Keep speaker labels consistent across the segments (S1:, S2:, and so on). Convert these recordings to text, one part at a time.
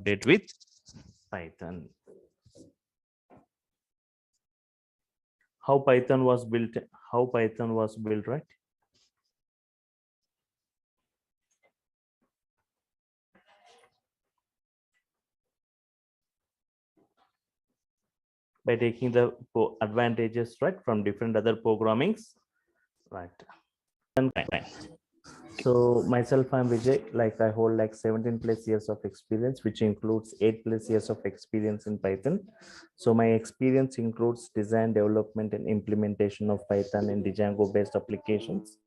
S1: update with Python. How Python was built? How Python was built, right? By taking the advantages, right, from different other programmings, right? So myself, I'm Vijay. Like I hold like 17 plus years of experience, which includes 8 plus years of experience in Python. So my experience includes design, development, and implementation of Python and Django-based applications.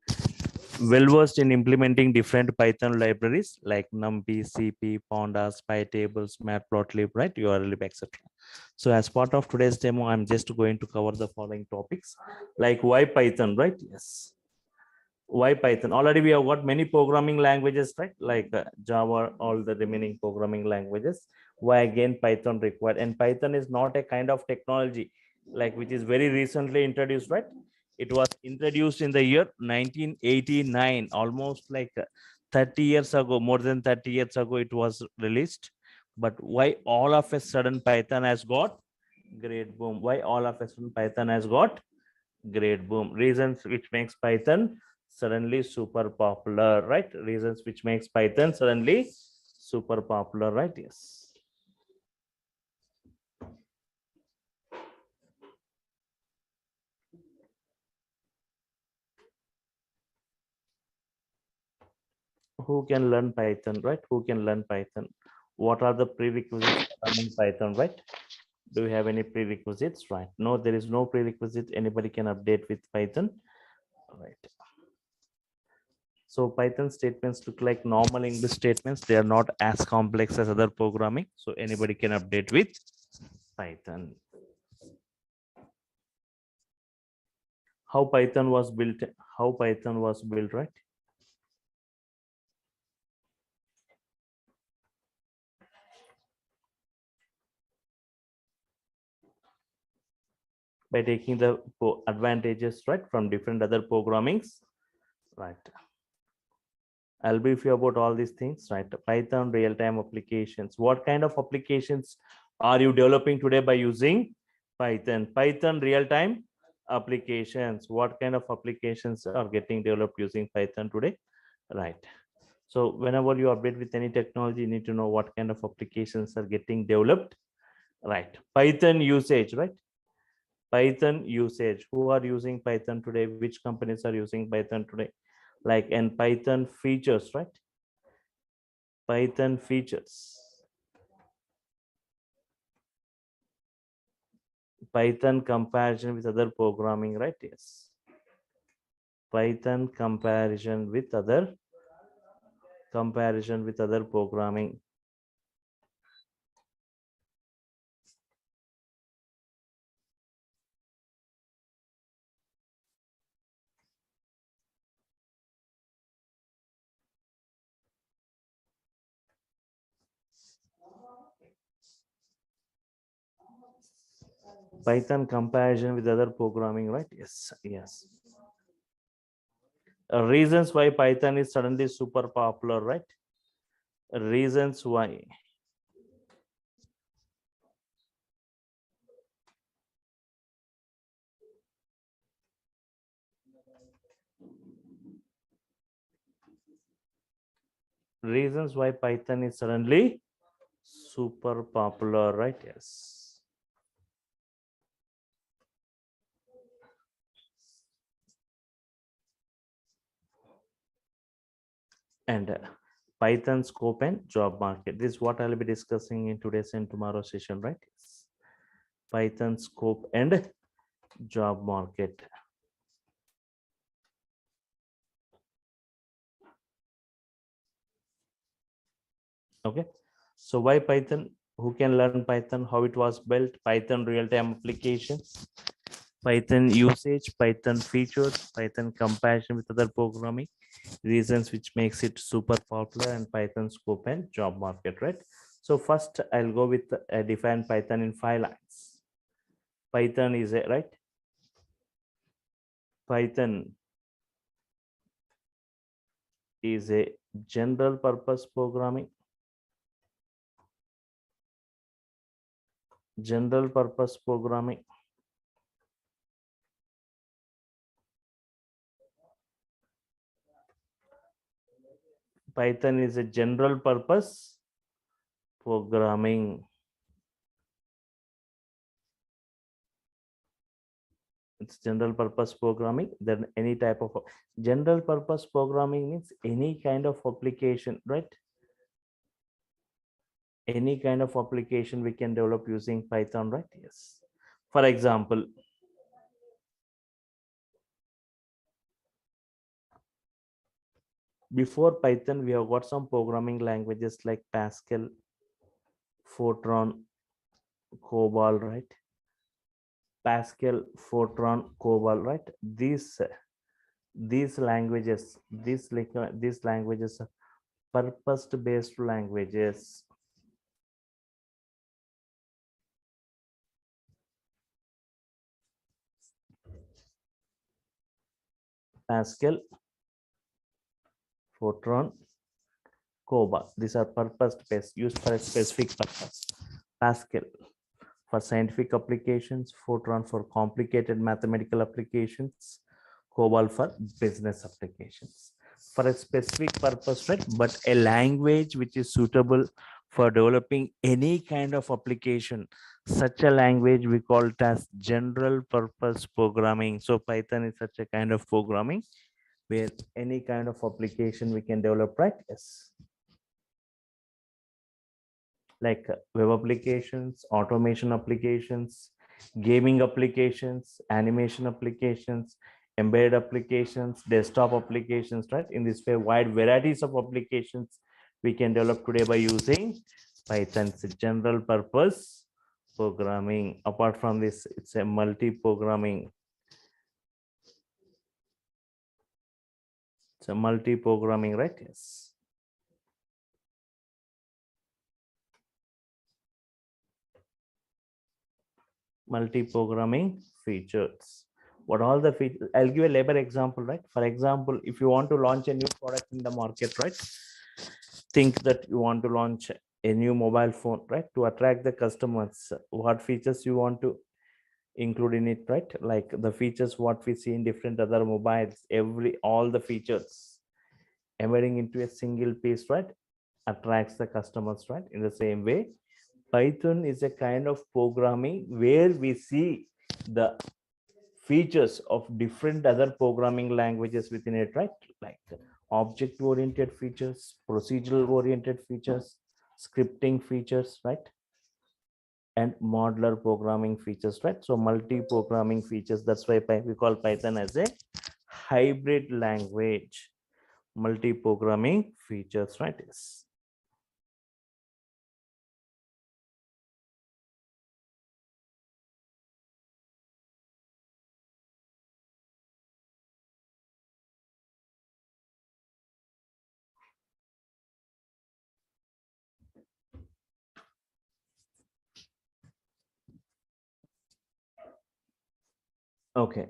S1: Well versed in implementing different Python libraries like NumPy, CP, Pandas, PyTables, Matplotlib, right, URLib, etc. So as part of today's demo, I'm just going to cover the following topics, like why Python, right? Yes, why Python? Already we have got many programming languages, right? Like Java, all the remaining programming languages. Why again Python required? And Python is not a kind of technology like which is very recently introduced, right? It was introduced in the year 1989, almost like 30 years ago, more than 30 years ago it was released. But why all of a sudden Python has got great boom? Why all of a sudden Python has got great boom? Reasons which makes Python suddenly super popular, right? Reasons which makes Python suddenly super popular, right? Yes. Who can learn Python, right? Who can learn Python? What are the prerequisites for learning Python, right? Do you have any prerequisites, right? No, there is no prerequisite. Anybody can update with Python, right? So Python statements look like normal English statements. They are not as complex as other programming. So anybody can update with Python. How Python was built? How Python was built, right? By taking the advantages, right, from different other programmings, right? I'll brief you about all these things, right? Python real-time applications. What kind of applications are you developing today by using Python? Python real-time applications. What kind of applications are getting developed using Python today? Right. So whenever you update with any technology, you need to know what kind of applications are getting developed. Right. Python usage, right? Python usage. Who are using Python today? Which companies are using Python today? Like, and Python features, right? Python features. Python comparison with other programming, right? Yes. Python comparison with other programming. Python comparison with other programming, right? Yes, yes. Reasons why Python is suddenly super popular, right? Reasons why. Reasons why Python is suddenly super popular, right? Yes. And Python scope and job market. This is what I'll be discussing in today's and tomorrow's session, right? Yes. Python scope and job market. Okay. So why Python? Who can learn Python? How it was built? Python real-time applications. Python usage, Python features, Python comparison with other programming, reasons which makes it super popular, and Python scope and job market, right? So first I'll go with define Python in 5 lines. Python is a, right? Python is a general purpose programming. General purpose programming. Python is a general purpose programming. It's general purpose programming. Then any type of general purpose programming means any kind of application, right? Any kind of application we can develop using Python, right? Yes. For example, before Python, we have got some programming languages like Pascal, Fortran, COBOL, right? Pascal, Fortran, COBOL, right? These languages, these languages are purpose-based languages. Pascal, Fortran, COBOL. These are purpose-based, used for a specific purpose. Pascal for scientific applications, Fortran for complicated mathematical applications, COBOL for business applications. For a specific purpose, right? But a language which is suitable for developing any kind of application. Such a language we call it as general purpose programming. So Python is such a kind of programming where any kind of application we can develop, right? Yes. Like web applications, automation applications, gaming applications, animation applications, embedded applications, desktop applications, right? In this way, wide varieties of applications we can develop today by using Python. It's a general purpose programming. Apart from this, it's a multi-programming. It's a multi-programming, right? Yes. Multi-programming features. What all the features? I'll give a labor example, right? For example, if you want to launch a new product in the market, right? Think that you want to launch a new mobile phone, right? To attract the customers, what features you want to include in it, right? Like the features what we see in different other mobiles, all the features embedding into a single piece, right? Attracts the customers, right? In the same way, Python is a kind of programming where we see the features of different other programming languages within it, right? Like object oriented features, procedural oriented features, scripting features, right? And modular programming features, right? So multi-programming features. That's why we call Python as a hybrid language. Multi-programming features, right? Yes. Okay.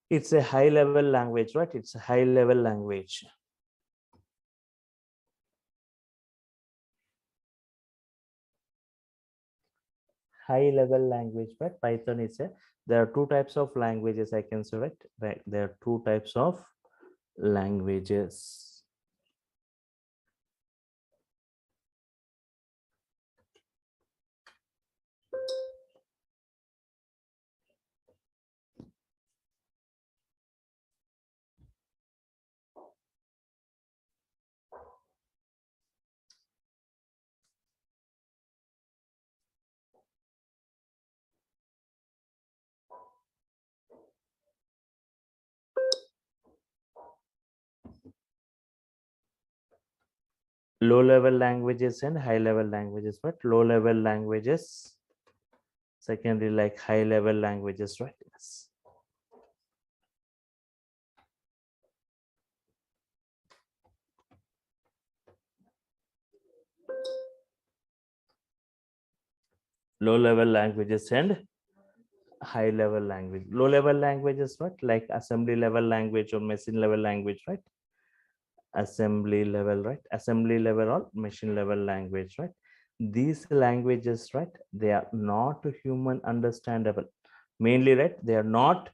S1: It's a high level language, right? It's a high level language. High level language, right? Python is a, there are two types of languages I can say, right? There are two types of languages. Low level languages and high level languages, but low level languages, secondly, like high level languages, right? Yes. Low level languages and high level language. Low level languages, what? Like assembly level language or machine level language, right? Assembly level, right? Assembly level or machine level language, right? these languages, right, they are not human understandable. Mainly, right, they are not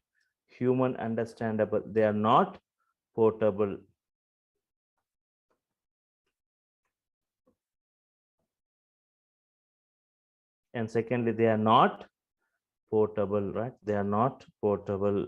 S1: human understandable. They are not portable. And secondly, they are not portable, right? They are not portable.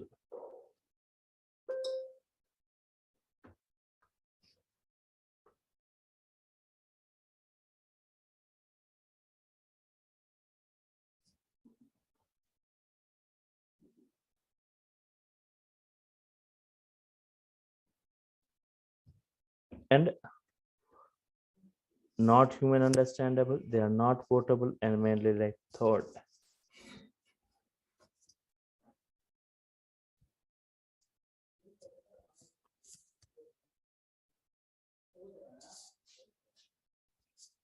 S1: And not human understandable, they are not portable, and mainly like third,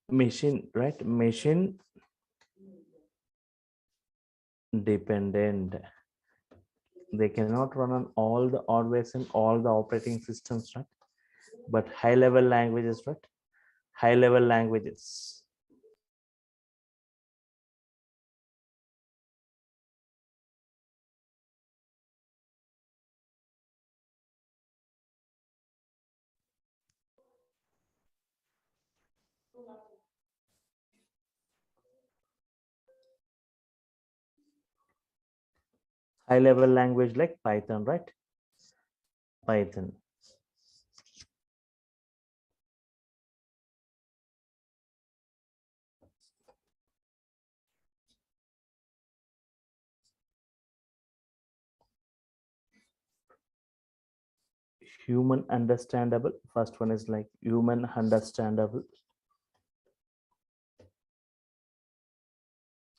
S1: machine, right, machine dependent. They cannot run on all the hardwares and all the operating systems, right? But high level languages, right, high level languages, high level language like Python, right? Python. Human understandable, first one is like human understandable.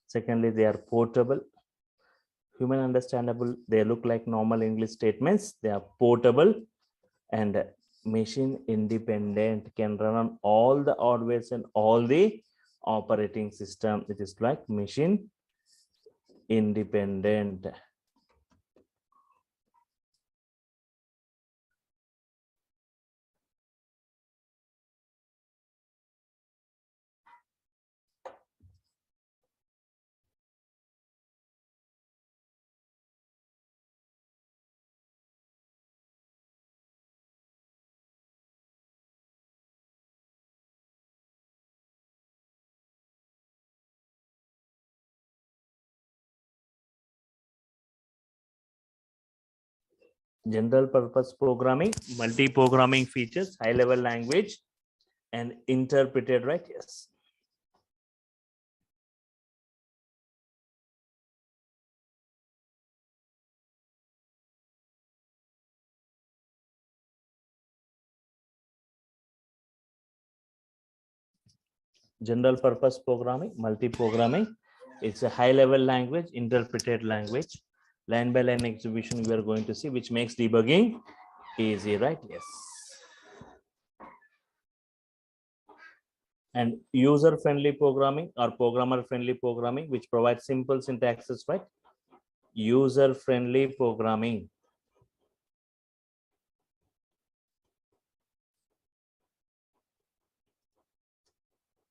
S1: Secondly, they are portable. Human understandable, they look like normal English statements. They are portable. And machine independent, can run on all the hardware and all the operating system. It is like machine independent. General purpose programming, multi-programming features, high-level language, and interpreted, right? Yes. General purpose programming, multi-programming. It's a high-level language, interpreted language, line by line execution we are going to see, which makes debugging easy, right? Yes. And user-friendly programming or programmer-friendly programming, which provides simple syntaxes, right? User-friendly programming.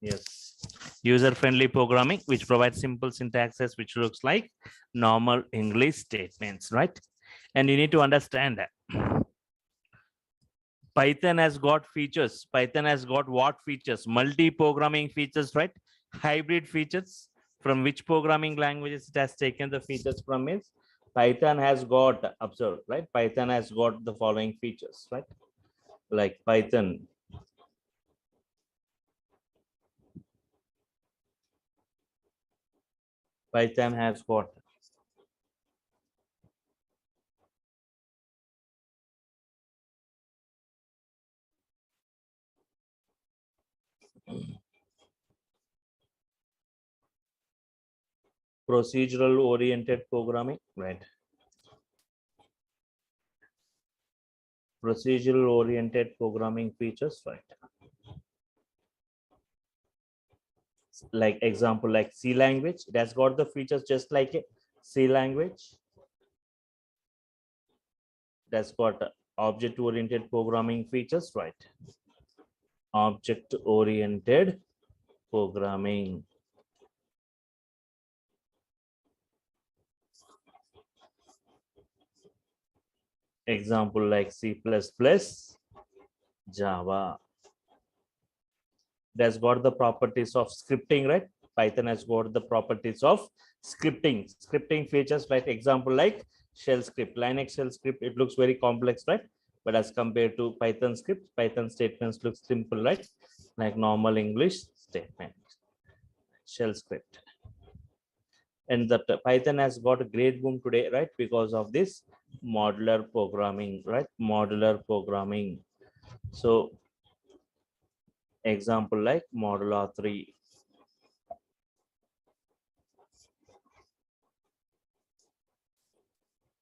S1: Yes. User-friendly programming, which provides simple syntaxes, which looks like normal English statements, right? And you need to understand that Python has got features. Python has got what features? Multi-programming features, right? Hybrid features. From which programming languages it has taken the features from is Python has got, observe, right? Python has got the following features, right? Like Python. Python has got procedural oriented programming, right? Procedural oriented programming features, right? Like example, like C language, it has got the features just like a C language. That's got object oriented programming features, right? Object oriented programming. Example like C++, Java. It has got the properties of scripting, right? Python has got the properties of scripting. Scripting features, like example like shell script, Linux shell script. It looks very complex, right? But as compared to Python script, Python statements look simple, right? Like normal English statement, shell script. And the Python has got a great boom today, right? Because of this modular programming, right? Modular programming. So example like modular 3.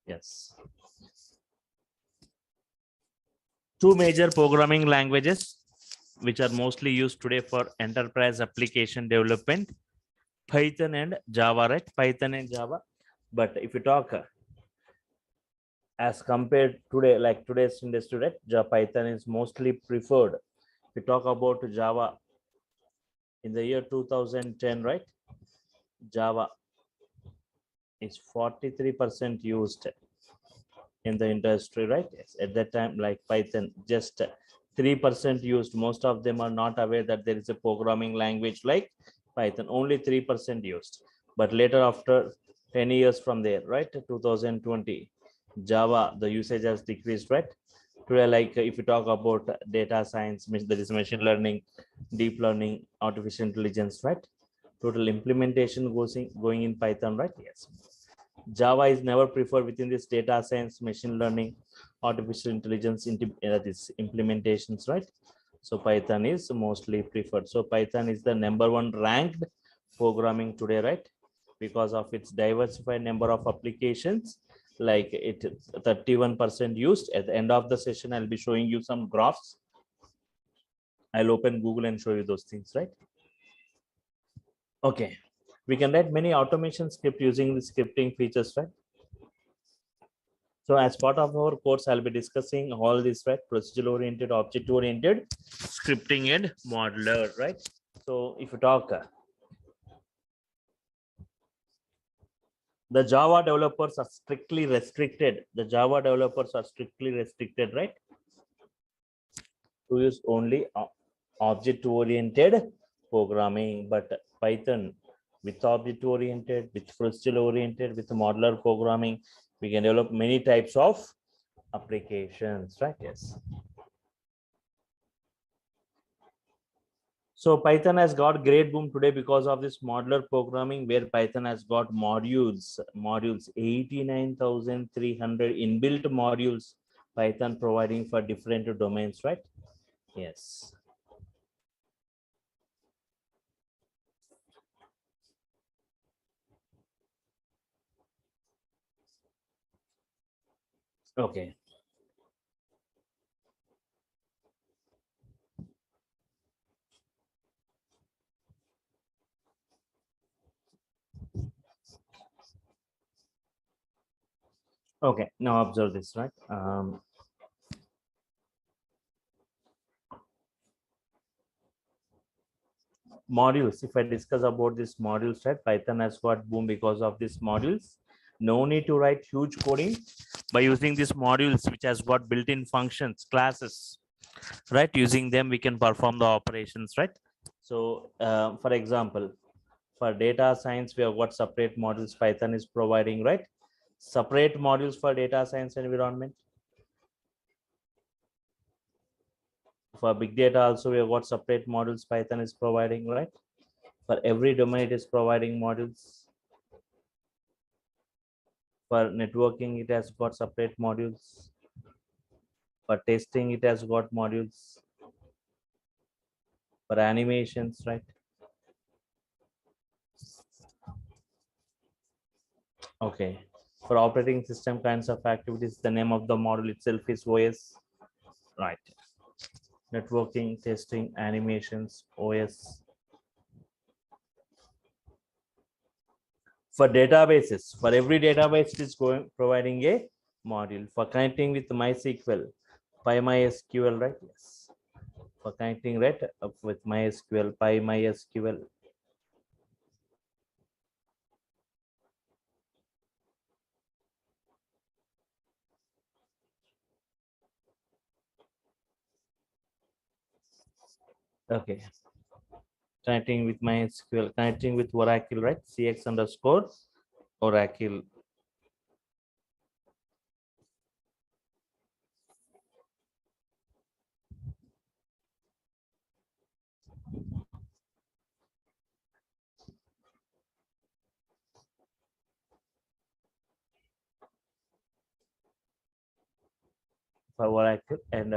S1: Yes. Two major programming languages which are mostly used today for enterprise application development, Python and Java, right? Python and Java. But if you talk as compared today, like today's industry, right? Python is mostly preferred. If we talk about Java in the year 2010, right? Java is 43% used in the industry, right? Yes. At that time, like Python, just 3% used. Most of them are not aware that there is a programming language like Python. Only 3% used. But later, after 10 years from there, right, 2020, Java, the usage has decreased, right? Today, like if you talk about data science, there is machine learning, deep learning, artificial intelligence, right? Total implementation going in Python, right? Yes. Java is never preferred within this data science, machine learning, artificial intelligence this implementations, right? So Python is mostly preferred. So Python is the #1 ranked programming today, right? Because of its diversified number of applications, like it 31% used. At the end of the session, I'll be showing you some graphs. I'll open Google and show you those things, right? Okay. We can write many automation script using the scripting features, right? So as part of our course, I'll be discussing all this, right? Procedural oriented, object oriented, scripting and modular, right? So if you talk, the Java developers are strictly restricted. The Java developers are strictly restricted, right? To use only object oriented programming, but Python with object oriented, with procedural oriented, with modular programming, we can develop many types of applications, right? Yes. So Python has got great boom today because of this modular programming, where Python has got modules 89,300 inbuilt modules, Python providing for different domains, right? Yes. Okay. Okay, now observe this, right? Modules, if I discuss about this modules, right? Python has got boom because of these modules. No need to write huge coding. By using these modules, which has got built-in functions, classes, right? Using them, we can perform the operations, right? So for example, for data science, we have got separate modules Python is providing, right? Separate modules for data science environment. For big data also, we have got separate modules Python is providing, right? For every domain, it is providing modules. For networking, it has got separate modules. For testing, it has got modules. For animations, right? Okay. For operating system kinds of activities, the name of the module itself is OS, right? Networking, testing, animations, OS. For databases, for every database, it is providing a module. For connecting with MySQL, PyMySQL, right? Yes. for connecting, right, up with MySQL, PyMySQL. Okay, connecting with MySQL, connecting with Oracle, right? CX underscore Oracle. For Oracle and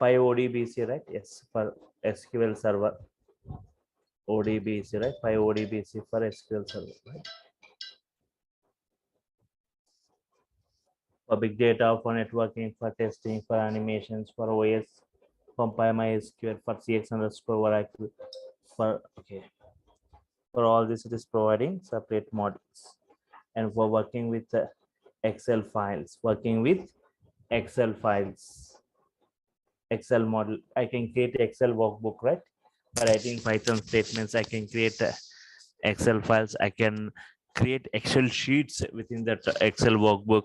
S1: PyODBC, right? Yes, for SQL Server. ODBC, right? PyODBC for SQL Server, right? For big data, for networking, for testing, for animations, for OS, from PyMySQL, for CX underscore Oracle, for okay. For all this, it is providing separate modules. And for working with Excel files, working with Excel files, Excel model, I can create Excel workbook, right? By writing Python statements, I can create Excel files. I can create Excel sheets within that Excel workbook.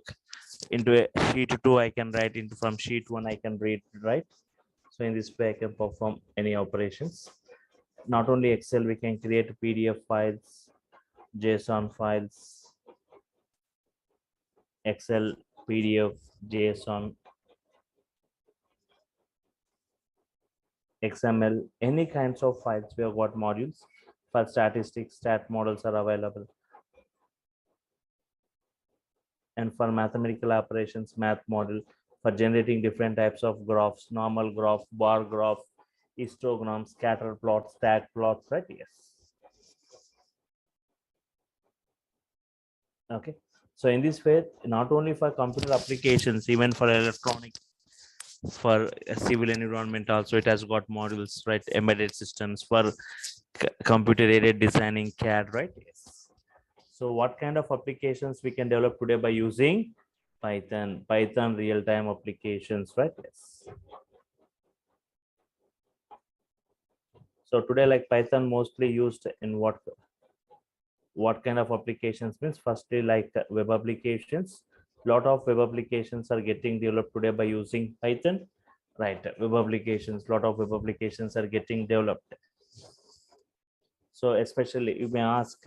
S1: Into a sheet 2, I can write into from sheet 1, I can read, right? So in this way, I can perform any operations. Not only Excel, we can create PDF files, JSON files, Excel, PDF, JSON, XML, any kinds of files. We have got modules for statistics, stat models are available. And for mathematical operations, math model for generating different types of graphs, normal graph, bar graph, histogram, scatter plot, stack plots, right? Yes. Okay. So in this way, not only for computer applications, even for electronic, for a civil environment also, it has got modules, right? Embedded systems for computer aided designing, CAD, right? Yes. So what kind of applications we can develop today by using Python real-time applications, right? Yes. So today, like Python mostly used in what kind of applications means? Firstly, like web applications. Lot of web applications are getting developed today by using Python, right? Web applications, lot of web applications are getting developed. So especially you may ask,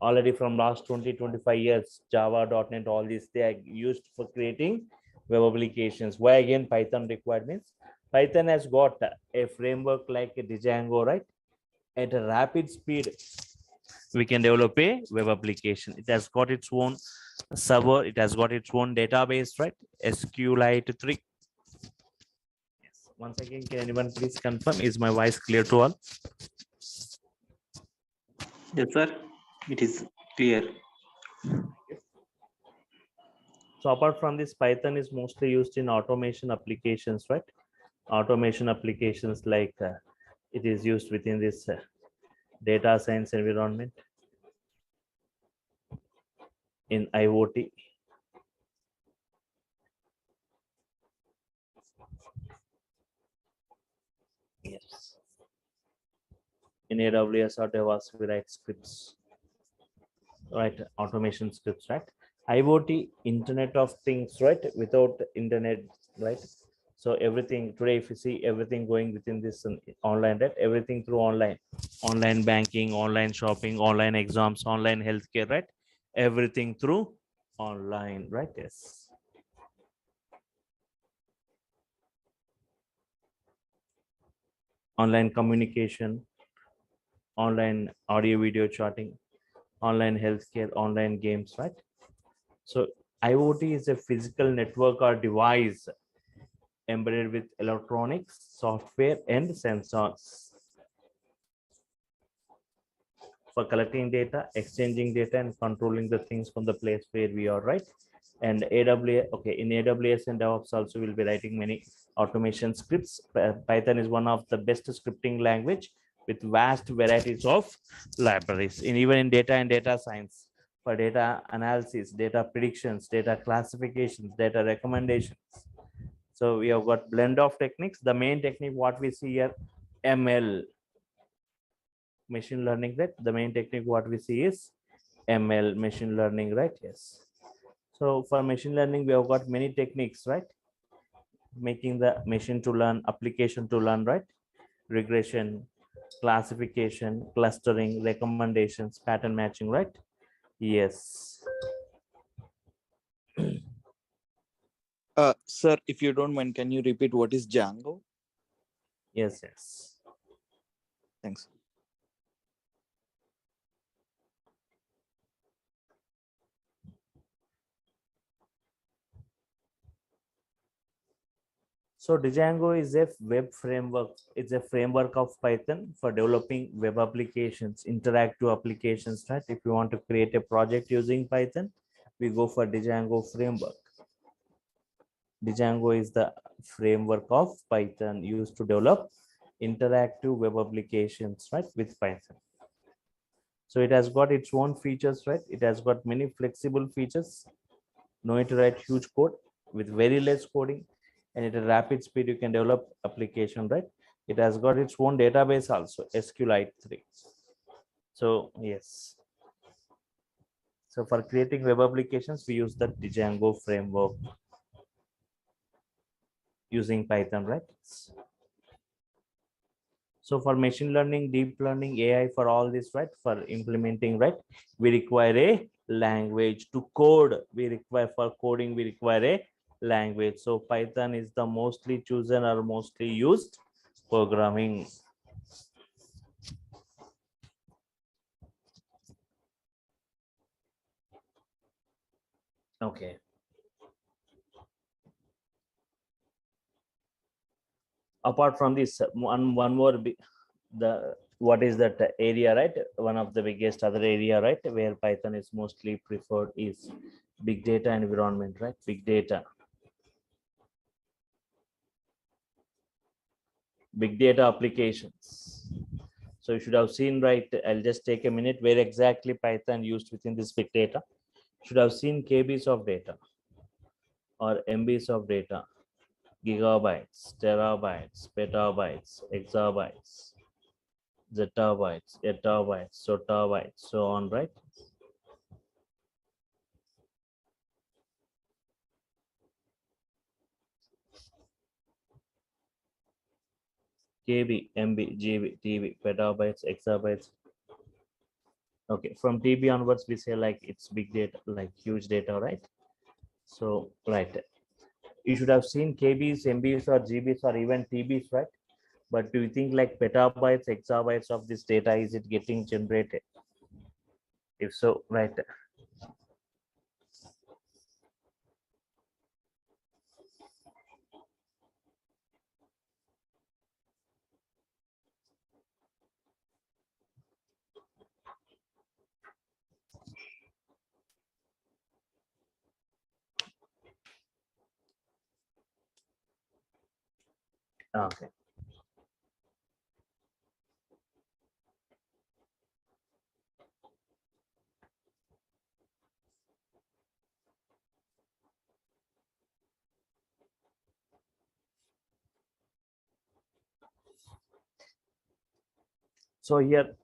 S1: already from last 20-25 years, Java, .NET, all these, they are used for creating web applications. Why again Python required means? Python has got a framework like Django, right? At a rapid speed, we can develop a web application. It has got its own server. It has got its own database, right? SQLite 3. Yes. Once again, can anyone please confirm? Is my voice clear to all?
S2: Yes, sir. It is clear.
S1: So apart from this, Python is mostly used in automation applications, right? Automation applications like it is used within this data science environment, in IoT. Yes. In AWS or DevOps, we write scripts, right? Automation scripts, right? IoT, Internet of Things, right? Without internet, right? So everything today, if you see everything going within this online, right? Everything through online banking, online shopping, online exams, online healthcare, right? Everything through online, right? Yes. Online communication, online audio video chatting, online healthcare, online games, right? So IoT is a physical network or device embedded with electronics, software, and sensors for collecting data, exchanging data, and controlling the things from the place where we are, right? And AWS, okay, in AWS and DevOps also we'll be writing many automation scripts. Python is one of the best scripting language with vast varieties of libraries. And even in data and data science, for data analysis, data predictions, data classifications, data recommendations, So we have got blend of techniques. The main technique what we see here, ML, machine learning, right? The main technique what we see is ML, machine learning, right? Yes. So for machine learning, we have got many techniques, right? Making the machine to learn, application to learn, right? Regression, classification, clustering, recommendations, pattern matching, right? Yes.
S3: Sir, if you don't mind, can you repeat what is Django?
S1: Yes, yes.
S3: Thanks.
S1: So Django is a web framework. It's a framework of Python for developing web applications, interactive applications, right? If you want to create a project using Python, we go for Django framework. Django is the framework of Python used to develop interactive web applications, right, with Python. So it has got its own features, right? It has got many flexible features. No need to write huge code with very less coding, and at a rapid speed you can develop application, right? It has got its own database also, SQLite 3. So yes. So for creating web applications, we use the Django framework using Python, right? So for machine learning, deep learning, AI, for all this, right, for implementing, right, we require a language to code. We require for coding, we require a language. So Python is the mostly chosen or mostly used programming. Okay. Apart from this, one more, the what is that area, right? One of the biggest other area, right, where Python is mostly preferred is big data environment, right? Big data applications. So you should have seen, right? I'll just take a minute where exactly Python used within this big data. Should have seen KBs of data or MBs of data, gigabytes, terabytes, petabytes, exabytes, zettabytes, etabytes, sotabytes, so on, right? KB, MB, GB, TB, petabytes, exabytes. Okay, from TB onwards, we say like it's big data, like huge data, right? So, right, you should have seen KBs, MBs, or GBs, or even TBs, right? But do you think like petabytes, exabytes of this data, is it getting generated? If so, right. Okay. So here,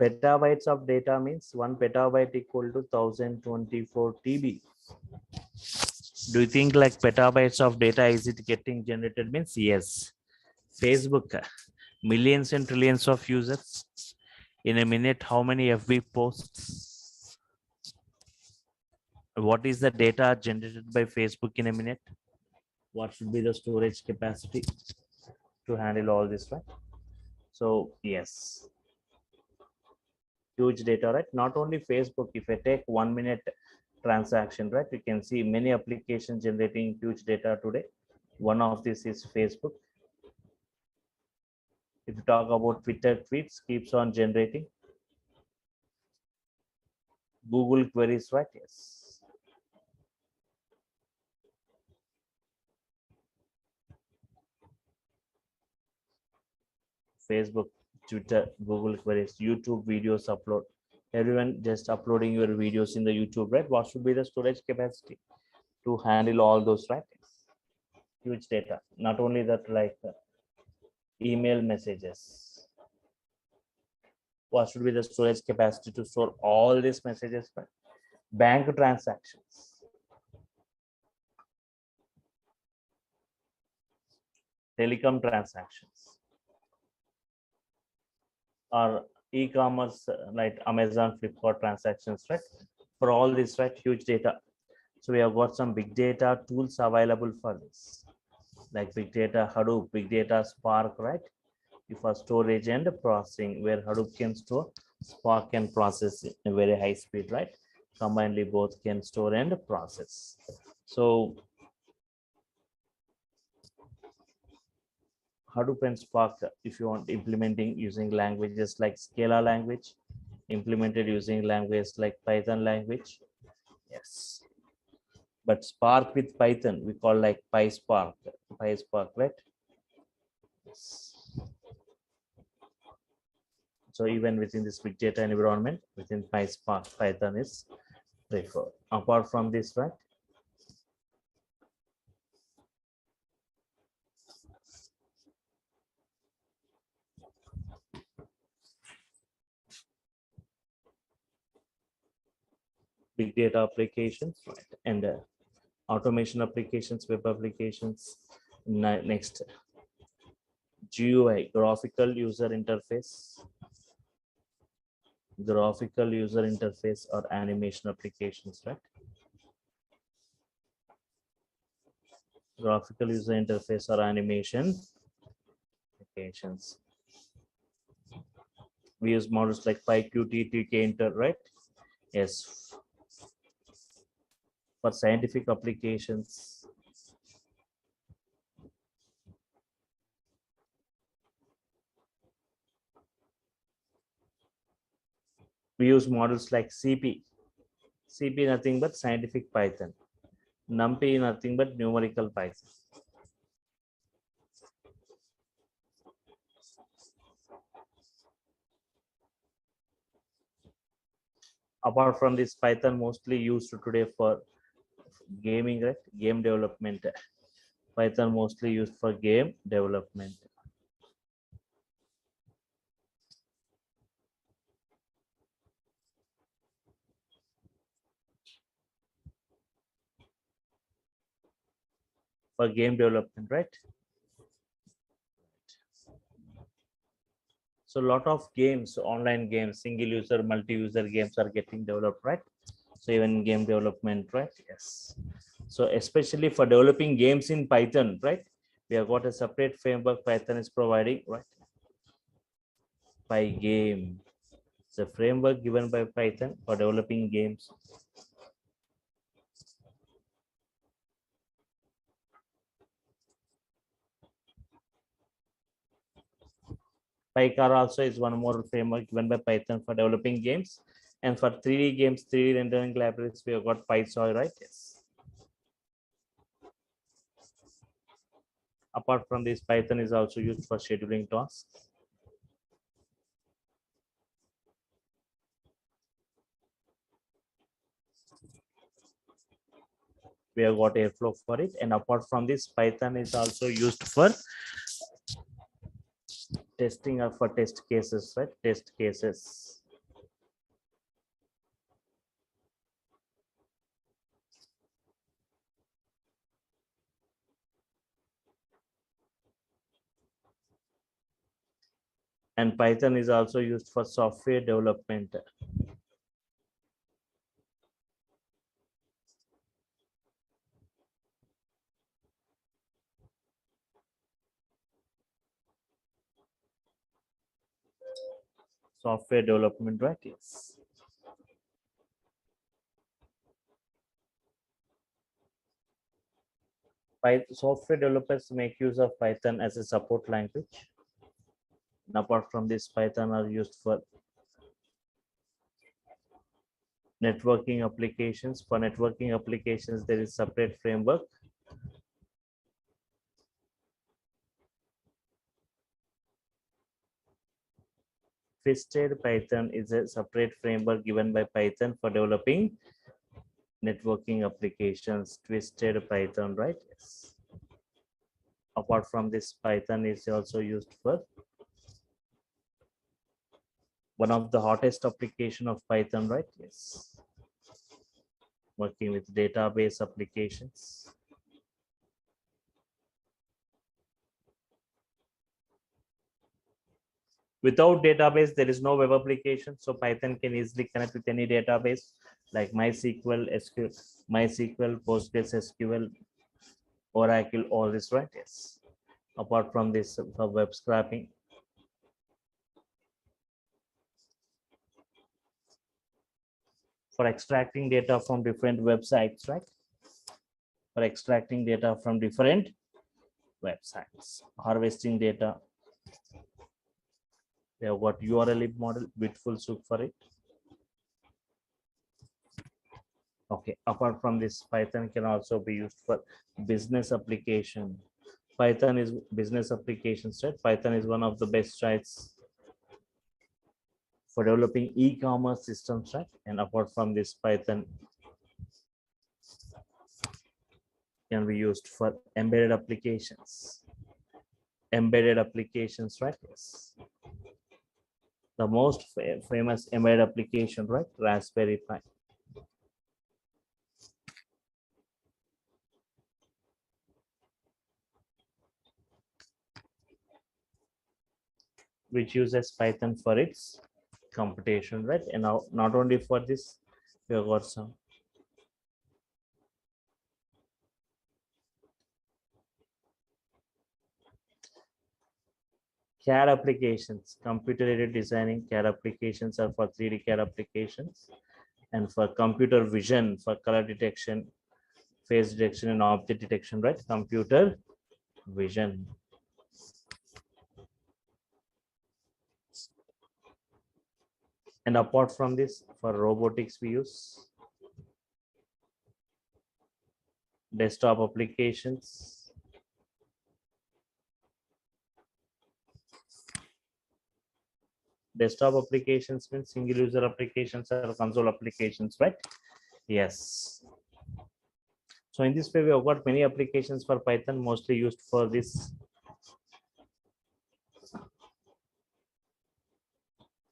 S1: petabytes of data means 1 petabyte equal to 1024 TB. Do you think like petabytes of data, is it getting generated? Means yes. Facebook, millions and trillions of users in a minute. How many FB posts? What is the data generated by Facebook in a minute? What should be the storage capacity to handle all this, right? So yes, huge data, right? Not only Facebook. If I take 1 minute transaction, right, you can see many applications generating huge data today. One of this is Facebook. If you talk about Twitter, tweets keeps on generating. Google queries, right? Yes. Facebook, Twitter, Google queries, YouTube videos upload. Everyone just uploading your videos in the YouTube, right? What should be the storage capacity to handle all those, right? huge data. Not only that, like email messages. What should be the storage capacity to store all these messages? Bank transactions, telecom transactions, or e-commerce like Amazon, Flipkart transactions, right? For all this, right, huge data. So we have got some big data tools available for this, like big data Hadoop, big data Spark, right? For storage and processing, where Hadoop can store, Spark can process in a very high speed, right? Combinedly, both can store and process. So Hadoop and Spark, if you want implementing using languages like Scala language, implemented using languages like Python language, yes. But Spark with Python, we call like PySpark, right? Yes. So even within this big data environment, within PySpark, Python is preferred. Apart from this, right? Big data applications, right? And automation applications, web applications. Next, GUI, graphical user interface, or animation applications, right? Graphical user interface or animation applications. We use models like PyQt, tkinter, right? Yes. For scientific applications, we use models like CP. CP nothing but scientific Python. NumPy nothing but numerical Python. Apart from this, Python mostly used today for gaming, right? Game development. Python mostly used for game development. For game development, right? So a lot of games, online games, single user, multi-user games are getting developed, right? So even game development, right? Yes. So especially for developing games in Python, right? We have got a separate framework Python is providing, right? Pygame. It's a framework given by Python for developing games. PyCar also is one more framework given by Python for developing games. And for 3D games, 3D rendering libraries, we have got PySoy, right? Yes. Apart from this, Python is also used for scheduling tasks. We have got Airflow for it. And apart from this, Python is also used for testing or for test cases, right? Test cases. And Python is also used for software development. Software development, right? Yes. Software developers make use of Python as a support language. And apart from this, Python are used for networking applications. For networking applications, there is separate framework. Twisted Python is a separate framework given by Python for developing networking applications. Twisted Python, right? Yes. Apart from this, Python is also used for one of the hottest application of Python, right? Yes. Working with database applications. Without database, there is no web application. So Python can easily connect with any database like MySQL, MySQL, PostgreSQL, Oracle, all this, right? Yes. Apart from this, for web scraping. For extracting data from different websites, right? For extracting data from different websites, harvesting data. They have got URL model, beautiful soup for it. Okay, apart from this, Python can also be used for business application. Python is business applications, right? Python is one of the best sites for developing e-commerce systems, right? And apart from this, Python can be used for embedded applications. Embedded applications, right? Yes. The most famous embedded application, right? Raspberry Pi. Which uses Python for its computation, right? And now, not only for this, we have got some CAD applications, computer-aided designing. CAD applications are for 3D CAD applications, and for computer vision, for color detection, face detection, and object detection, right? Computer vision. And apart from this, for robotics, we use desktop applications. Desktop applications means single user applications or console applications, right? Yes. So in this way, we have got many applications for Python, mostly used for this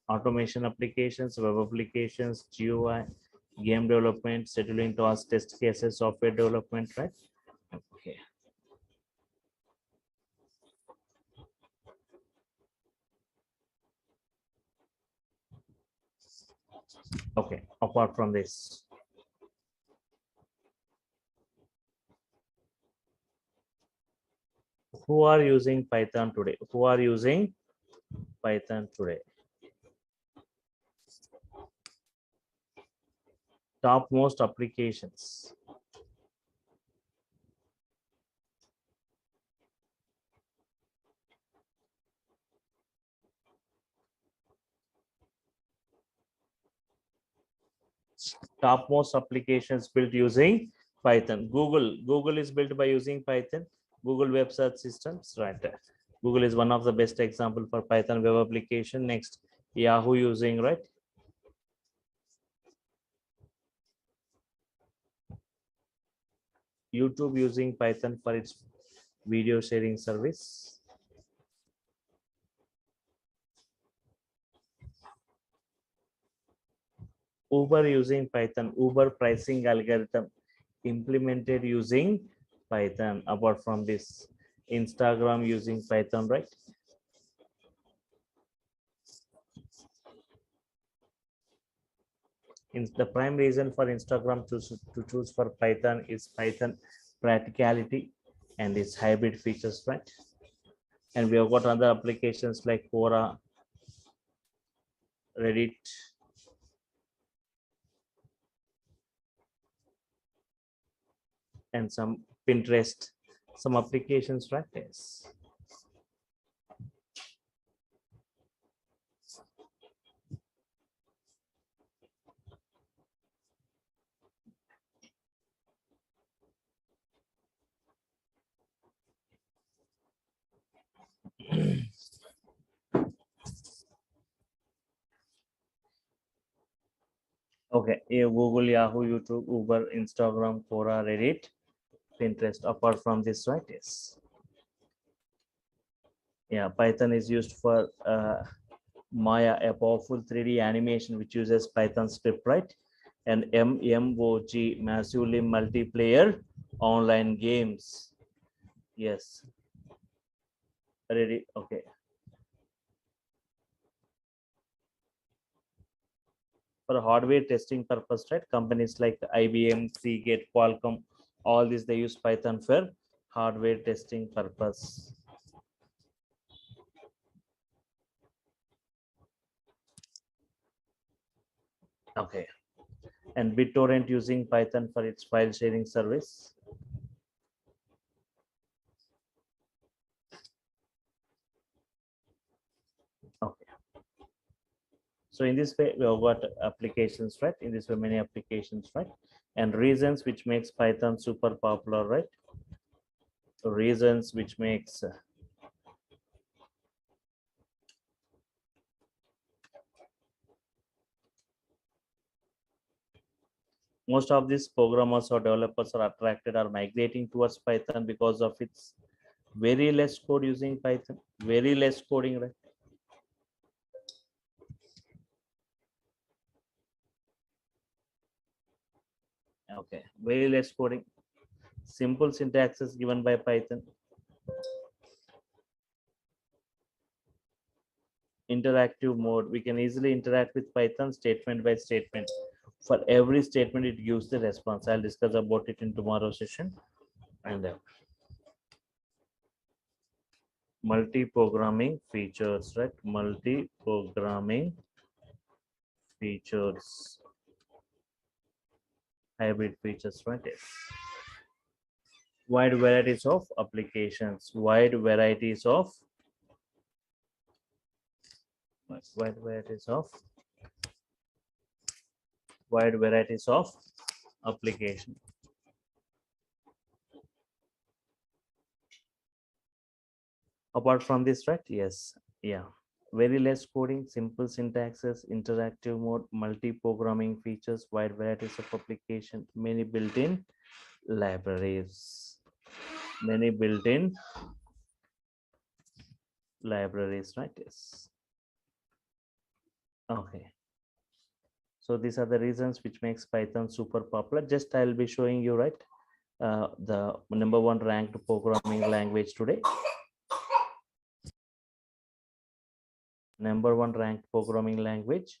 S1: automation applications, web applications, GUI, game development, scheduling tasks, test cases, software development, right? Okay. Okay, apart from this, who are using Python today? Who are using Python today? Topmost applications. Topmost applications built using Python. Google is built by using Python. Google web search systems, right? Google is one of the best example for Python web application. Next, Yahoo using, right? YouTube using Python for its video sharing service. Uber using Python. Uber pricing algorithm implemented using Python. Apart from this, Instagram using Python, right? In the prime reason for Instagram to choose for Python is Python practicality and its hybrid features, right? And we have got other applications like Quora, Reddit, and some Pinterest, some applications, right? Yes. Okay, Google, Yahoo, YouTube, Uber, Instagram, Quora, Reddit, Pinterest. Apart from this, right? Yes. Yeah, Python is used for Maya, a powerful 3D animation which uses Python script, right? And MMOG, massively multiplayer online games. Yes. Ready? Okay. For hardware testing purpose, right? Companies like IBM, Seagate, Qualcomm, all these they use Python for hardware testing purpose. Okay. And BitTorrent using Python for its file sharing service. Okay. So in this way, we have got applications, right? In this way, many applications, right? And reasons which makes Python super popular, right? So reasons which makes most of these programmers or developers are attracted or migrating towards Python because of its very less code using Python, very less coding, right? Okay, very less coding, simple syntaxes given by Python, interactive mode. We can easily interact with Python statement by statement. For every statement, it gives the response. I'll discuss about it in tomorrow's session. And multi-programming features, right? Multi-programming features, hybrid features, right? Yes. Wide varieties of applications, wide varieties of wide varieties of wide varieties of application. Apart from this, right? Yes, yeah. Very less coding, simple syntaxes, interactive mode, multi-programming features, wide varieties of application, many built-in libraries, many built-in libraries, right? Yes. Okay. So these are the reasons which makes Python super popular. Just I'll be showing you, right? The number one ranked programming language today. Number one ranked programming language.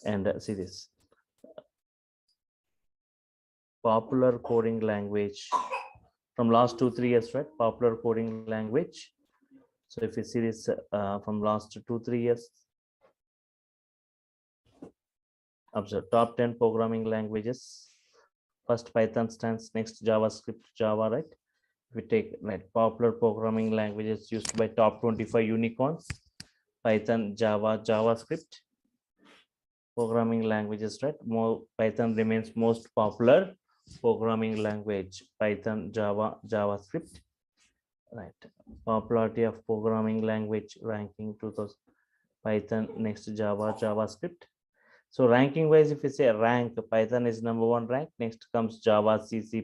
S1: And see this. Popular coding language from last 2-3 years, right? Popular coding language. So if you see this from last 2-3 years, observe top 10 programming languages. First Python stands, next JavaScript, Java, right? If we take right popular programming languages used by top 25 unicorns, Python, Java, JavaScript, programming languages, right? More Python remains most popular programming language. Python, Java, JavaScript, right? Popularity of programming language ranking 2000. Python, next Java, JavaScript. So ranking wise, if you say rank, Python is number one rank. Next comes Java, C, C++,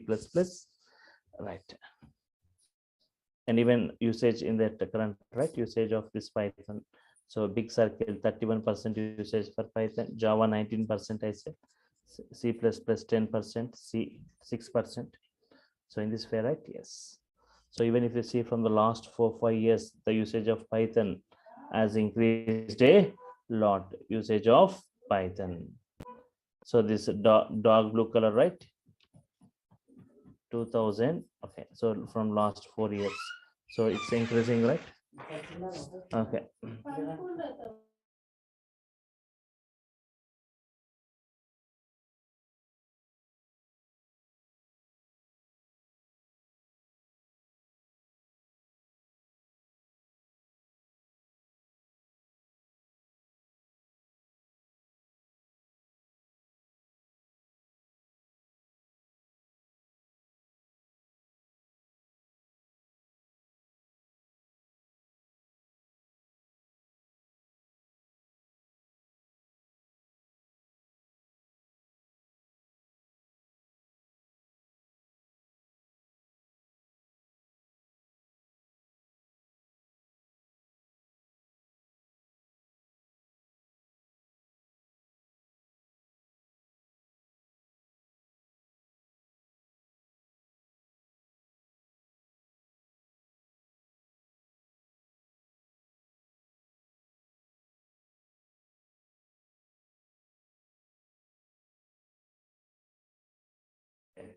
S1: right? And even usage in the current, right? Usage of this Python. So big circle, 31% usage for Python, Java 19%, I said, C++ 10%, C 6%. So in this way, right? Yes. So even if you see from the last 4-5 years, the usage of Python has increased a lot. Usage of Python. So this dog blue color, right? 2000. Okay. So from last 4 years. So it's increasing, right? Okay.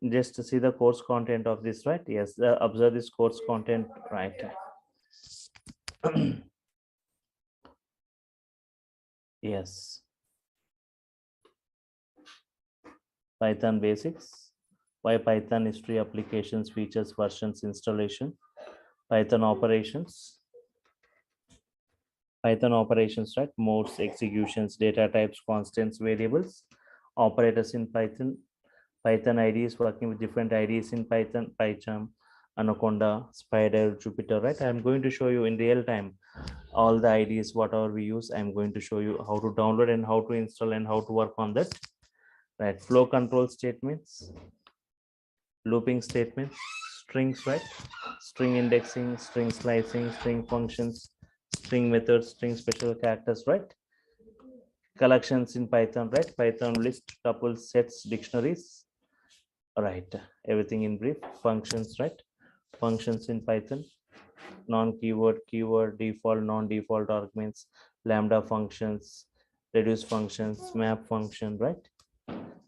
S1: just to see the course content of this, right? Yes, observe this course content, right? Yes, Python basics. Why Python history, applications, features, versions, installation. Python operations. Python operations, right? Modes, executions, data types, constants, variables. Operators in Python. Python IDs, working with different IDs in Python, PyCharm, Anaconda, Spider, Jupyter, right? I'm going to show you in real time all the IDs, whatever we use. I'm going to show you how to download and how to install and how to work on that, right? Flow control statements, looping statements, strings, right? String indexing, string slicing, string functions, string methods, string special characters, right? Collections in Python, right? Python list, tuples, sets, dictionaries, right? Everything in brief. Functions, right? Functions in Python, non-keyword, keyword, default, non-default arguments, lambda functions, reduce functions, map function, right?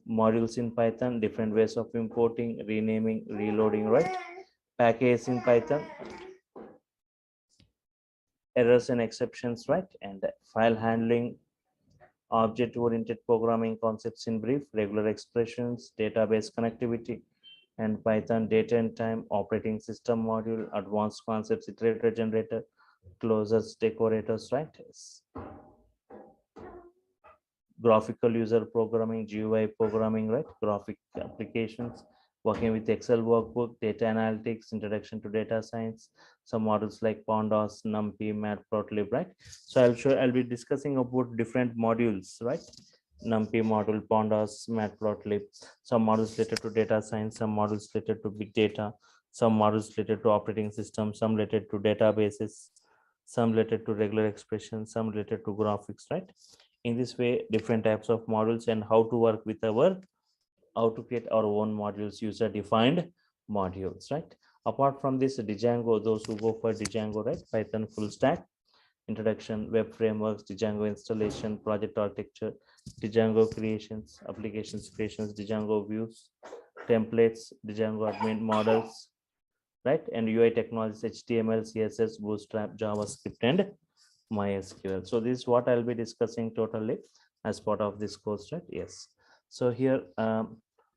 S1: Modules in Python, different ways of importing, renaming, reloading, right? Packages in Python, errors and exceptions, right? And file handling, object-oriented programming concepts in brief, regular expressions, database connectivity, and Python data and time, operating system module, advanced concepts, iterator generator, closures, decorators, right? Graphical user programming, GUI programming, right? Graphic applications, working with Excel workbook, data analytics, introduction to data science, some models like Pandas, NumPy, Matplotlib, right? So I'll be discussing about different modules, right? NumPy module, Pandas, Matplotlib, some models related to data science, some models related to big data, some models related to operating systems, some related to databases, some related to regular expressions, some related to graphics, right? In this way, different types of models and how to work with how to create our own modules, user defined modules, right? Apart from this, Django, those who go for Django, right? Python full stack, introduction, web frameworks, Django installation, project architecture, Django creations, applications creations, Django views, templates, Django admin models, right? And UI technologies, HTML, CSS, Bootstrap, JavaScript, and MySQL. So this is what I'll be discussing totally as part of this course, right? Yes. So here,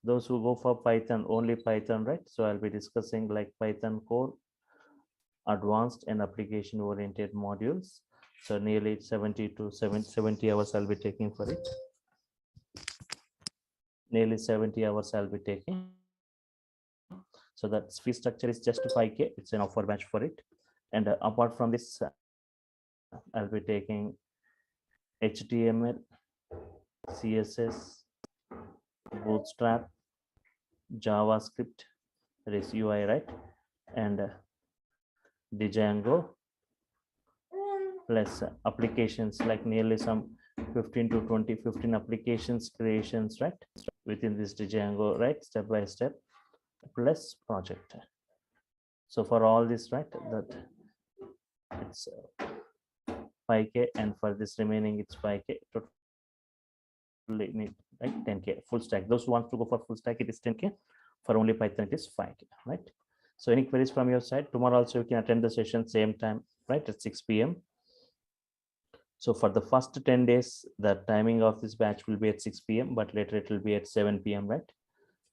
S1: those who go for Python, only Python, right? So I'll be discussing like Python core, advanced and application oriented modules. So nearly 70 to 70 hours I'll be taking for it. Nearly 70 hours I'll be taking. So that fee structure is just 5K. It's an offer batch for it. And apart from this, I'll be taking HTML, CSS, Bootstrap, JavaScript, REST UI, right? And Django plus applications like nearly some 15 to 20, 15 applications creations, right? Within this Django, right? Step by step plus project. So for all this, right, that it's 5K, and for this remaining it's 5K. Need like 10K full stack. Those who want to go for full stack, it is 10K. For only Python, it is 5K, right? So any queries from your side? Tomorrow also you can attend the session same time, right, at 6 p.m. So for the first 10 days, the timing of this batch will be at 6 p.m., but later it will be at 7 p.m., right?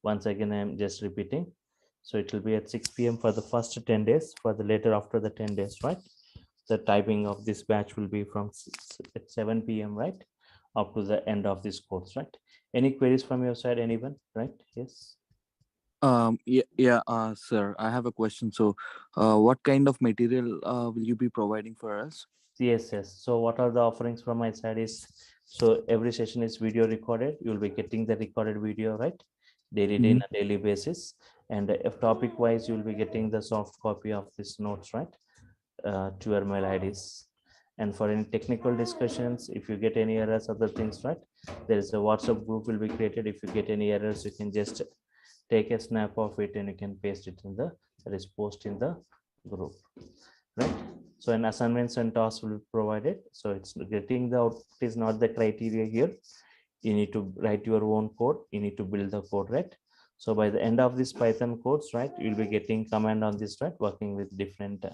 S1: Once again, I'm just repeating. So it will be at 6 p.m. for the first 10 days. For the later after the 10 days, right? The timing of this batch will be from at 7 p.m., right? Up to the end of this course, right? Any queries from your side, anyone, right? Yes.
S3: Sir, I have a question. So, what kind of material will you be providing for us?
S1: Yes. So what are the offerings from my side is, so every session is video recorded. You'll be getting the recorded video, right? Daily,
S3: Mhm.
S1: on a daily basis. And if topic wise, you'll be getting the soft copy of this notes, right? To your mail IDs. And for any technical discussions, if you get any errors, other things, right? There is a WhatsApp group will be created. If you get any errors, you can just take a snap of it and you can paste it in the post in the group, right? So an assignments and tasks will be provided. So it's getting the output is not the criteria here. You need to write your own code. You need to build the code, right? So by the end of this Python course, right, you'll be getting command on this, right, working with different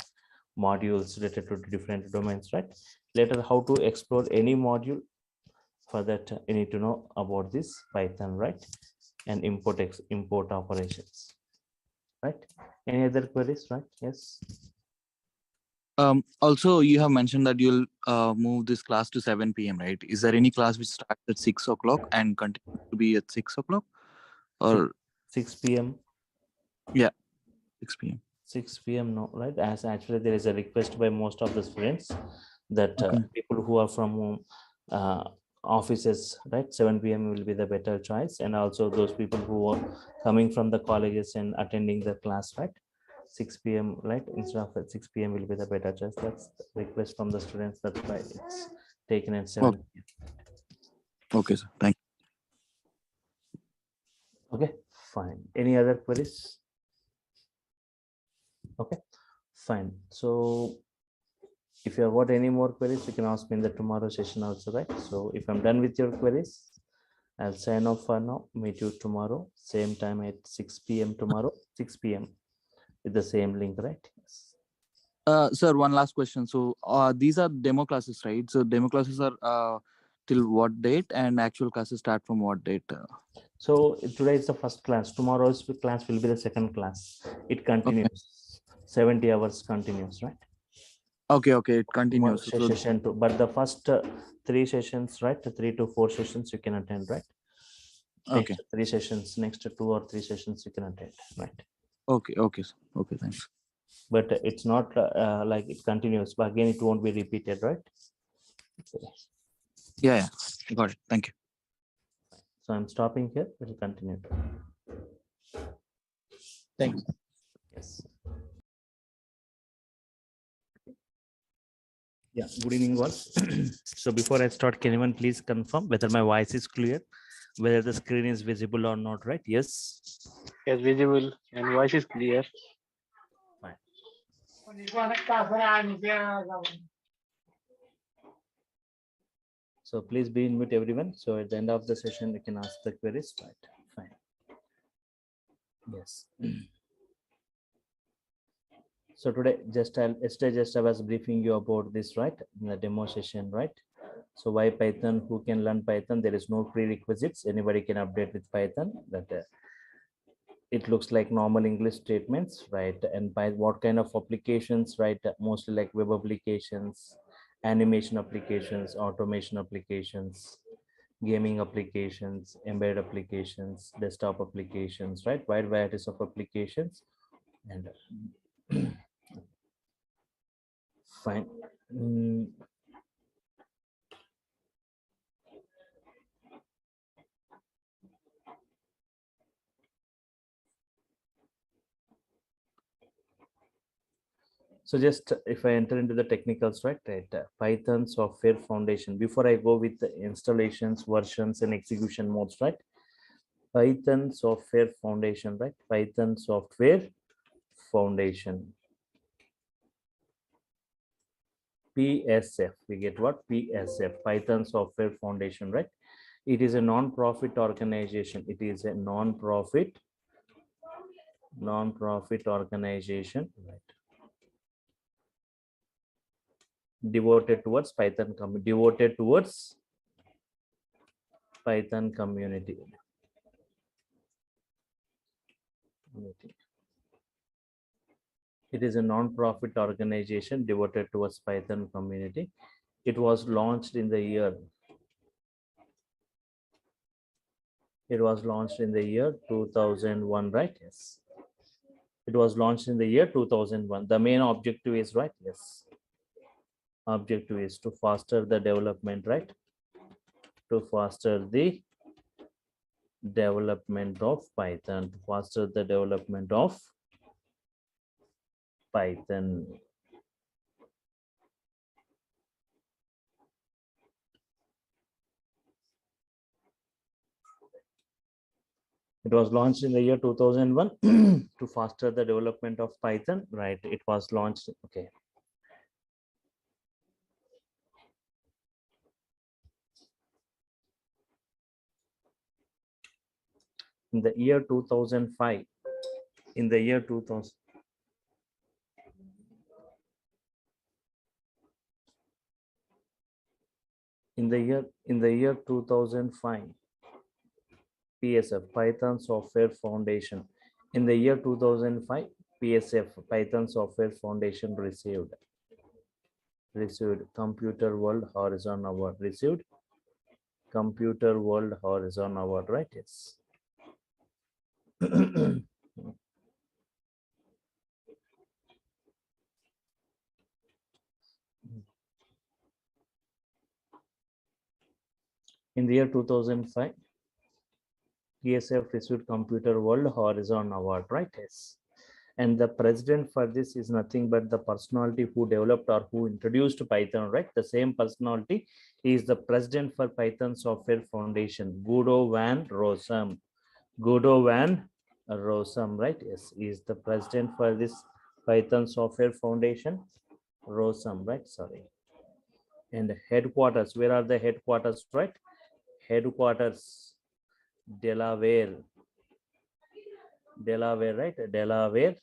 S1: modules related to different domains, right? Later, how to explore any module. For that, you need to know about this Python, right? And import operations, right? Any other queries, right? Yes.
S3: Also, you have mentioned that you'll move this class to 7 p.m., right? Is there any class which starts at 6 o'clock and continue to be at 6 o'clock? Or
S1: 6 p.m.
S3: 6 p.m.?
S1: 6 p.m. No, right? As actually there is a request by most of the students that
S3: Okay.
S1: people who are from offices, right? 7 p.m. will be the better choice, and also those people who are coming from the colleges and attending the class, right? 6 p.m. right? Instead of at 6 p.m. will be the better choice. That's the request from the students. That's why it's taken at 7 p.m.
S3: Okay, sir. Thank
S1: Okay, fine. Any other queries? Okay, fine. So if you have got any more queries, you can ask me in the tomorrow session also, right? So if I'm done with your queries, I'll sign off for now. Meet you tomorrow, same time at 6 p.m. tomorrow, 6 p.m. with the same link, right? Yes.
S3: Sir, one last question. So these are demo classes, right? So demo classes are till what date, and actual classes start from what date?
S1: So today is the first class. Tomorrow's class will be the second class. It continues. 70 hours continues, right?
S3: Okay, it
S1: Tomorrow
S3: continues. So
S1: session two, but the first three sessions, right? 3 to 4 sessions you can attend, right?
S3: okay,
S1: Next 3 sessions, next 2 or 3 sessions you can attend, right?
S3: okay, sir. Okay, thanks.
S1: But it's not like it continues, but again it won't be repeated, right? Okay.
S3: Yeah, got it. Thank you.
S1: So I'm stopping here. We'll continue.
S3: Thanks.
S1: Yes. Yeah. Good evening, all. So before I start, can anyone please confirm whether my voice is clear, whether the screen is visible or not? Right? Yes.
S2: Yes, visible and voice is clear.
S1: Fine. So please be in mute, everyone. So at the end of the session, you can ask the queries. Right. Fine. Yes. So today, yesterday I was briefing you about this, right? In the demo session, right? So why Python? Who can learn Python? There is no prerequisites. Anybody can update with Python. That it looks like normal English statements, right? And by what kind of applications, right? Mostly like web applications, animation applications, automation applications, gaming applications, embedded applications, desktop applications, right? Wide varieties of applications. And fine. So just if I enter into the technicals, right? Python software foundation. Before I go with the installations, versions, and execution modes, right? Python software foundation, right? Python software foundation. PSF. We get what? PSF. Python software foundation, right? It is a non-profit organization. It is a non-profit organization, right? Devoted towards Python community. It is a non-profit organization devoted towards Python community. It was launched in the year 2001, right? Yes. It was launched in the year 2001. The main objective is, right? Yes. Objective is to foster the development, right? To foster the development of Python, to foster the development of Python. It was launched in the year 2001 to foster the development of Python, right? It was launched, okay. In the year 2005, in the year 2000, in the year 2005, PSF, Python Software Foundation. In the year 2005, PSF, Python Software Foundation received Computer World Horizon Award. Received Computer World Horizon Award, right? Yes. In the year 2005, PSF received Computer World Horizon Award, right? Yes. And the president for this is nothing but the personality who developed or who introduced Python, right? The same personality is the president for Python Software Foundation, Guido van Rossum. Guido van Rossum, right? Yes, is the president for this Python Software Foundation. Rossum, right? Sorry. And headquarters, where are the headquarters, right? Headquarters, Delaware, right? Delaware,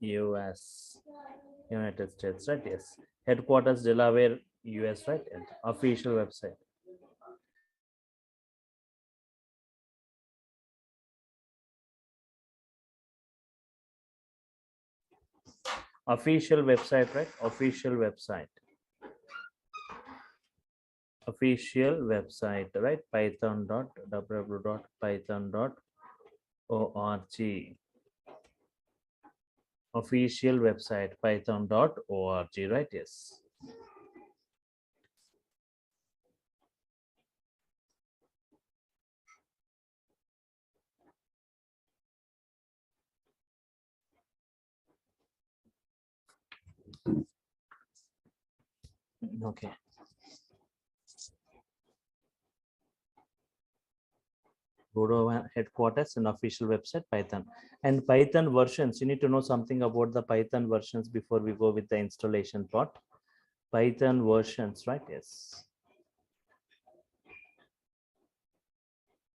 S1: US, United States, right? Yes. Headquarters, Delaware, US, right? And official website. Official website, right? Official website. Official website, right? python.www.python.org. Official website, python.org, right? Yes. Okay. Go to headquarters and official website, Python. And Python versions, you need to know something about the Python versions before we go with the installation part. Python versions, right? Yes.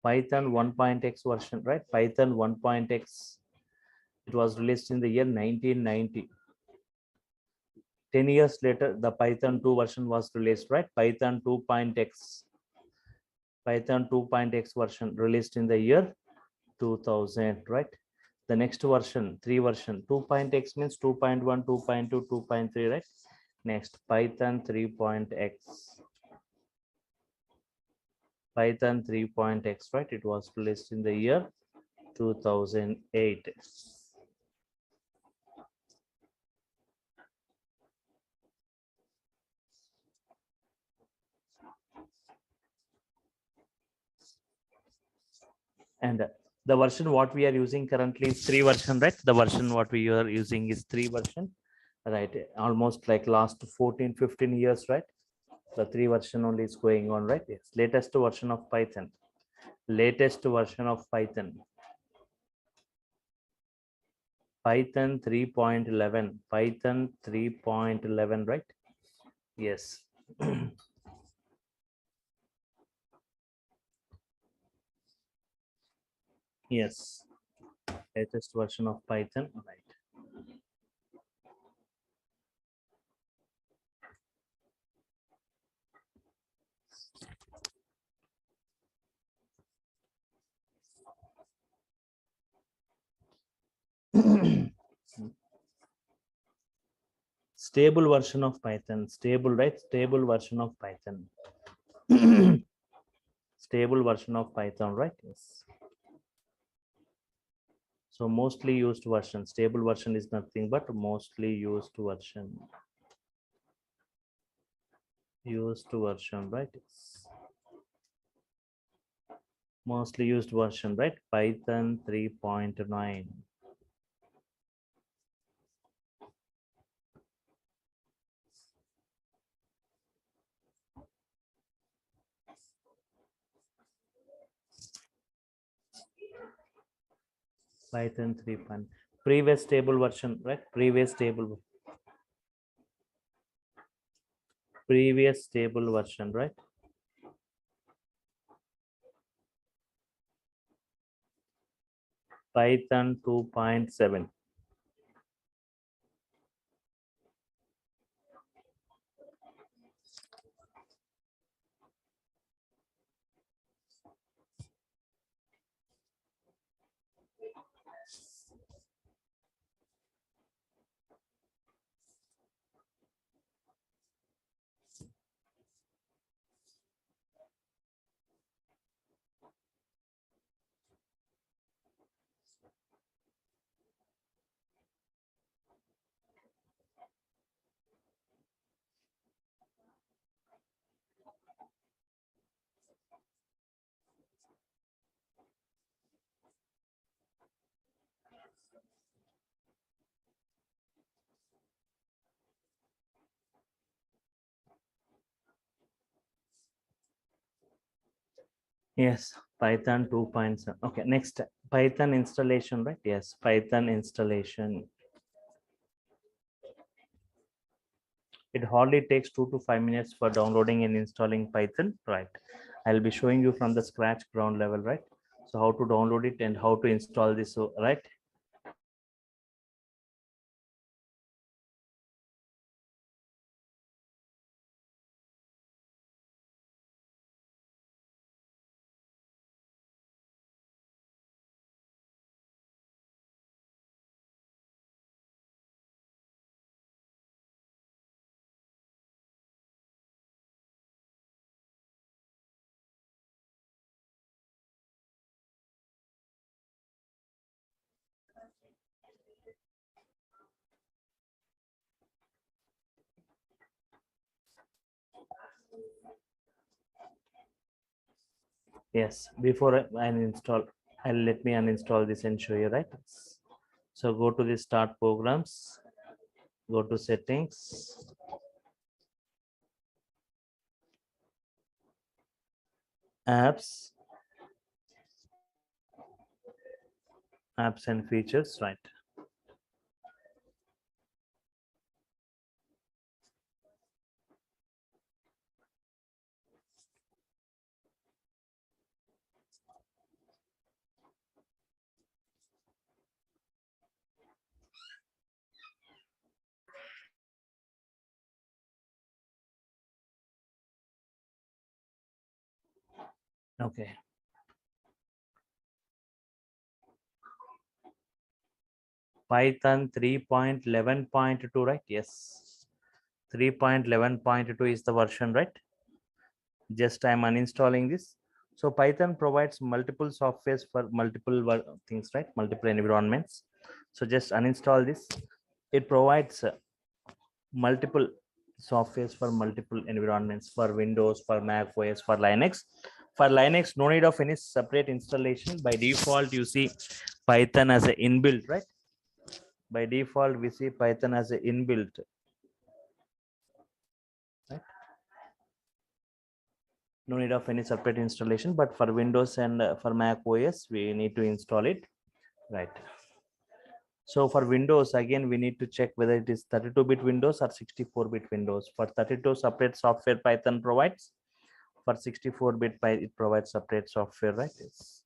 S1: Python 1.x version, right? Python 1.x. It was released in the year 1990. 10 years later, the Python 2 version was released, right? Python 2.x. Python 2.x version released in the year 2000, right? The next version, 3 version, 2.x means 2.1, 2.2, 2.3, right? Next, Python 3.x. Python 3.x, right? It was released in the year 2008. And the version what we are using currently is 3 version, right? The version what we are using is 3 version, right? Almost like last 14, 15 years, right? The 3 version only is going on, right? Yes. Latest version of Python. Latest version of Python. Python 3.11. Python 3.11, right? Yes. Yes. Latest version of Python, right? Stable version of Python. Stable, right? Stable version of Python. Stable version of Python, right? Yes. So mostly used version. Stable version is nothing but mostly used version. Used version, right? Yes. Mostly used version, right? Python 3.9. Python 3. Previous stable version, right? Previous stable version, right? Python 2.7. Yes, Python 2.7. Okay, next Python installation, right? Yes, Python installation. It hardly takes 2 to 5 minutes for downloading and installing Python, right? I'll be showing you from the scratch ground level, right? So how to download it and how to install this, right? Yes, before I uninstall, I'll let me uninstall this and show you, right? So go to the start programs, go to settings, apps, apps and features, right? Okay. Python 3.11.2, right? Yes. 3.11.2 is the version, right? Just I'm uninstalling this. So Python provides multiple softwares for multiple things, right? Multiple environments. So just uninstall this. It provides multiple softwares for multiple environments, for Windows, for Mac OS, for Linux. For Linux, no need of any separate installation. By default, you see Python as an inbuilt, right? By default, we see Python as an inbuilt. Right? No need of any separate installation, but for Windows and for Mac OS, we need to install it, right? So for Windows, again, we need to check whether it is 32-bit Windows or 64-bit Windows. For 32, separate software Python provides. For 64-bit, it provides separate software, right? Yes.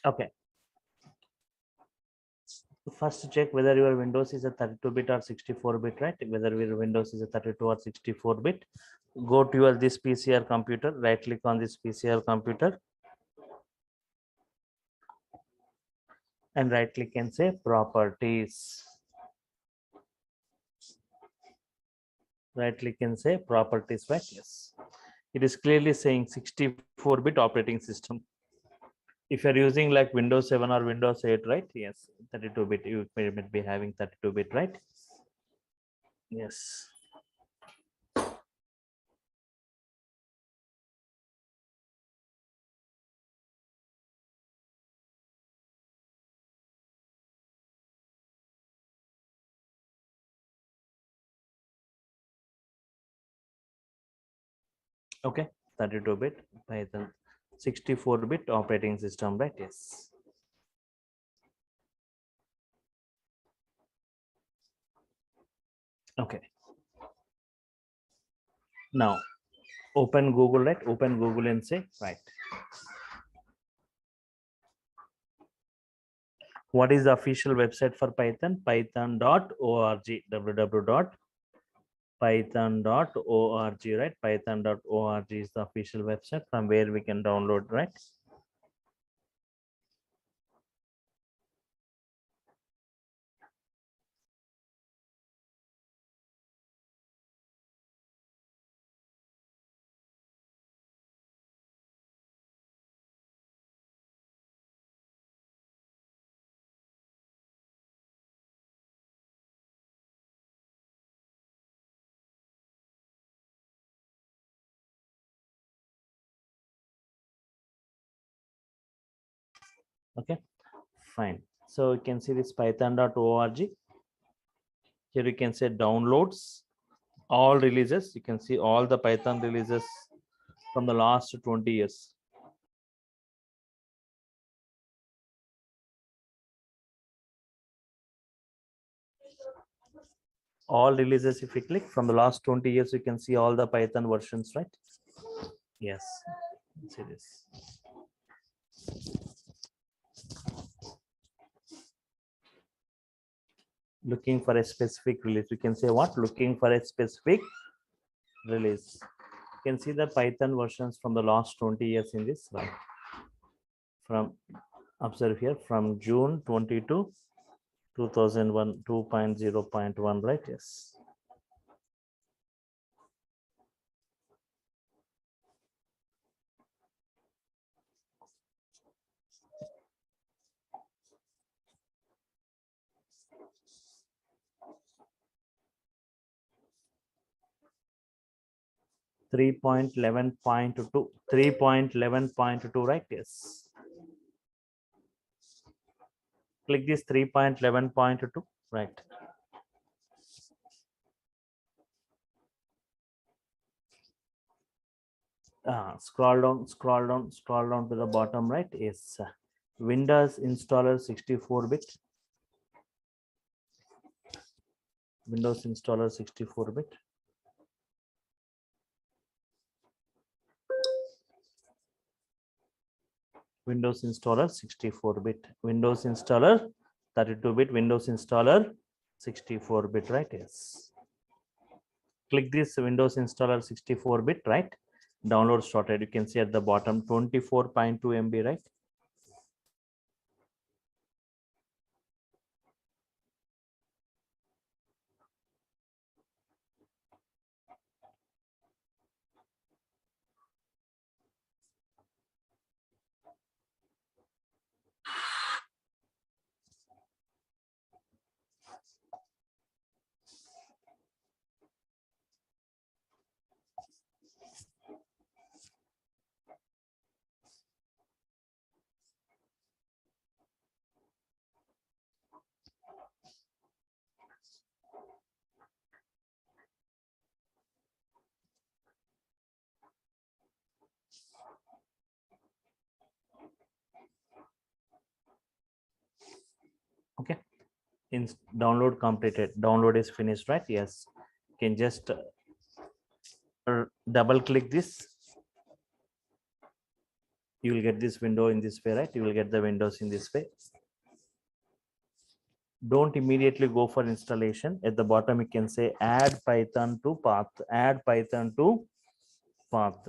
S1: Okay. First check whether your Windows is a 32-bit or 64-bit, right? Whether your Windows is a 32 or 64-bit. Go to your this PCR computer, right click on this PCR computer and right click and say properties. Right click and say properties, right? Yes. It is clearly saying 64-bit operating system. If you're using like Windows 7 or Windows 8, right? Yes, 32-bit, you may be having 32-bit, right? Yes. Okay, 32-bit Python, 64-bit operating system, right? Yes. Okay. Now open Google, right? Open Google and say, right, what is the official website for Python? Python.org, www.python.org, right? Python.org is the official website from where we can download, right? Okay, fine. So you can see this python.org. Here you can say downloads, all releases. You can see all the Python releases from the last 20 years. All releases, if you click from the last 20 years, you can see all the Python versions, right? Yes, see this. Looking for a specific release, you can say what? Looking for a specific release. You can see the Python versions from the last 20 years in this, right? From, observe here, from June 22, 2001, 2.0.1, right? Yes. Three point 11.2, 3.11.2, right? Yes. Click this 3.11.2, right? Scroll down to the bottom, right? Is Windows installer 64-bit. Windows installer 64-bit. Windows installer 64-bit. Windows installer 32-bit. Windows installer 64-bit, right? Yes. Click this Windows installer 64-bit, right? Download started. You can see at the bottom 24.2 MB, right? Okay. In download completed. Download is finished, right? Yes. You can just double click this You will get this window in this way, right? You will get the windows in this way. Don't immediately go for installation. At the bottom, you can say add Python to path, add Python to path.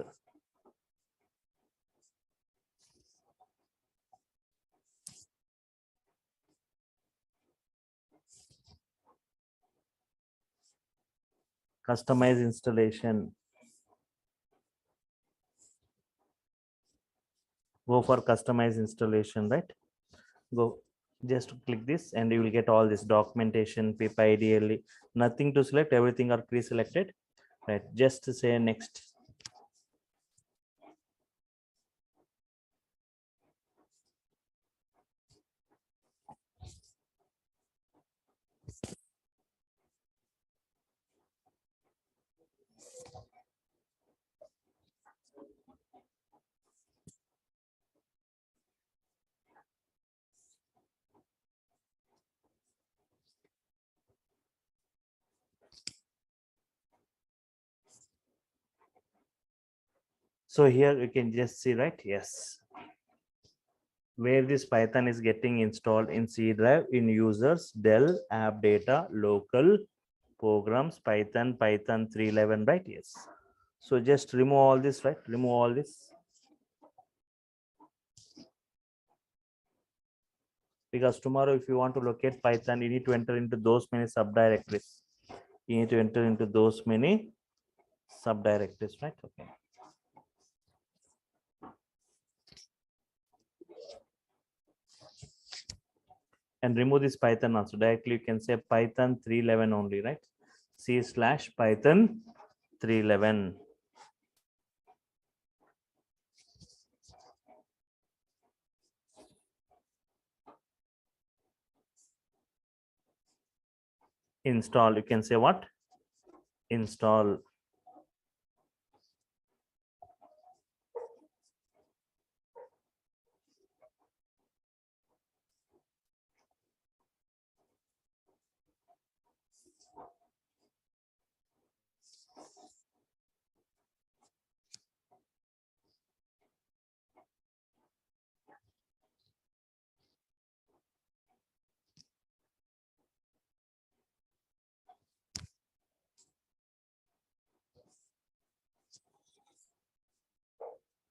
S1: Customize installation. Go for customize installation, right? Go, just click this and you will get all this documentation, pip ideally, nothing to select, everything are pre-selected, right? Just say next. So here you can just see, right? Yes, where this Python is getting installed in C drive, in users, Dell, app data, local, programs, Python, Python 3.11, right? Yes. So just remove all this, right? Remove all this. Because tomorrow, if you want to locate Python, you need to enter into those many subdirectories. You need to enter into those many subdirectories, right? Okay. And remove this Python also. Directly you can say Python 3.11 only, right? C/Python 3.11. Install, you can say what? Install.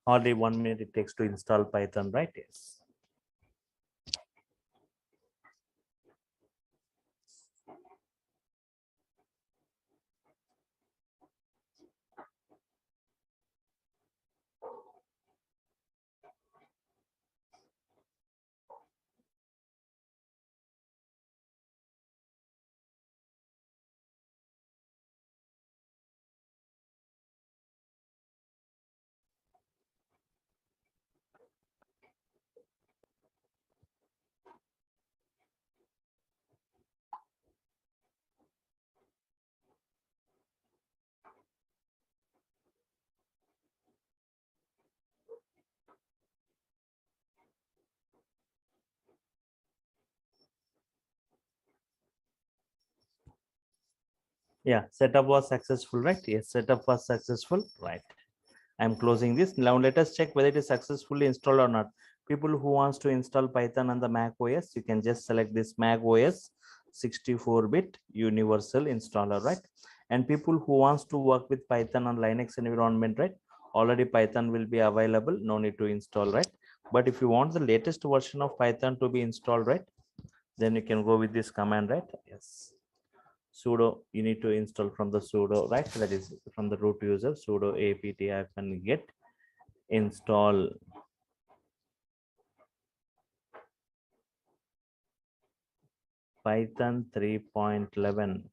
S1: Hardly 1 minute it takes to install Python, right? Yes. Yeah, setup was successful, right? Yes, setup was successful, right? I'm closing this. Now let us check whether it is successfully installed or not. People who wants to install Python on the Mac OS, you can just select this Mac OS 64-bit universal installer, right? And people who wants to work with Python on Linux environment, right? Already Python will be available, no need to install, right? But if you want the latest version of Python to be installed, right? Then you can go with this command, right? Yes. Sudo, you need to install from the sudo, right? That is from the root user, sudo apt-get install Python 3.11.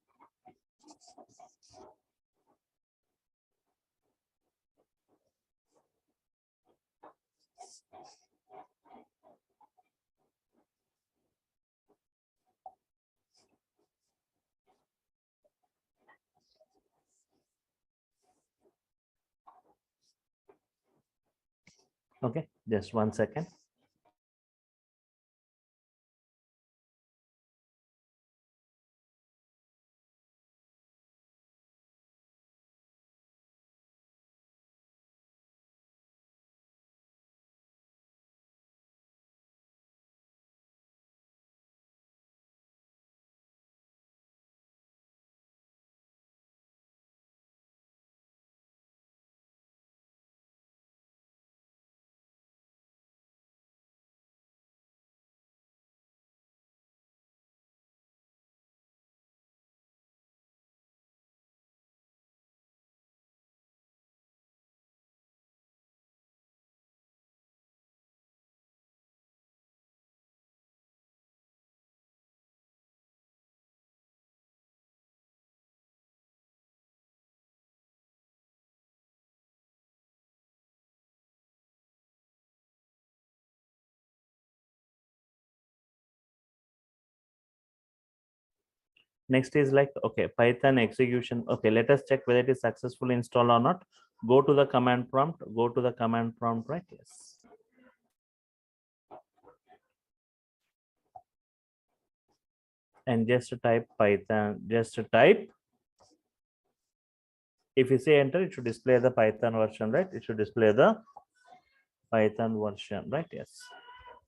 S1: Okay, just 1 second. Next is like, okay, Python execution. Okay, let us check whether it is successfully installed or not. Go to the command prompt, right? Yes. And just type Python, just type. If you say enter, it should display the Python version, right? It should display the Python version, right? Yes.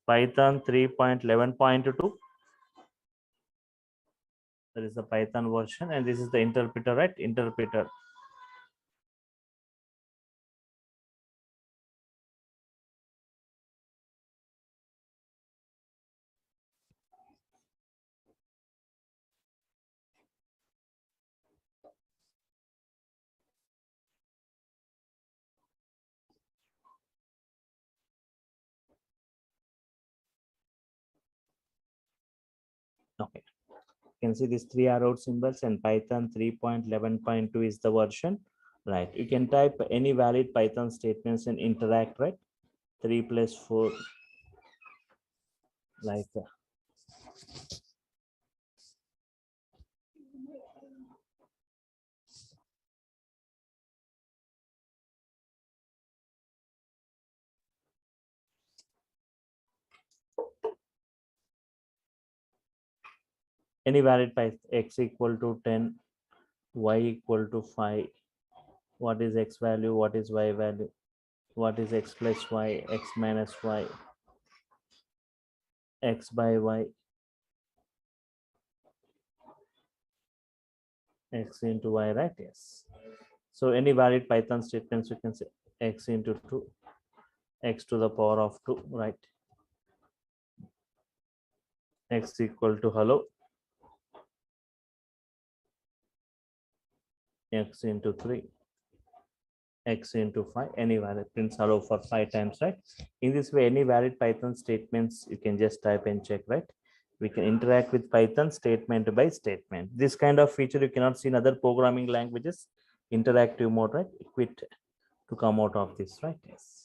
S1: Python 3.11.2. That is the Python version, and this is the interpreter, right? Interpreter. Okay. You can see these three arrow symbols, and Python 3.11.2 is the version, right? You can type any valid Python statements and interact, right? 3 plus 4, like any valid Python. X equal to 10, y equal to 5. What is x value? What is y value? What is x plus y? X minus y? X by y? X into y, right? Yes. So any valid Python statements, you can say x into 2, x to the power of 2, right? X equal to hello, x into 3, x into 5. Any valid prints hello for 5 times, right? In this way, any valid Python statements, you can just type and check, right? We can interact with Python statement by statement. This kind of feature you cannot see in other programming languages. Interactive mode, right? Quit to come out of this, right? Yes.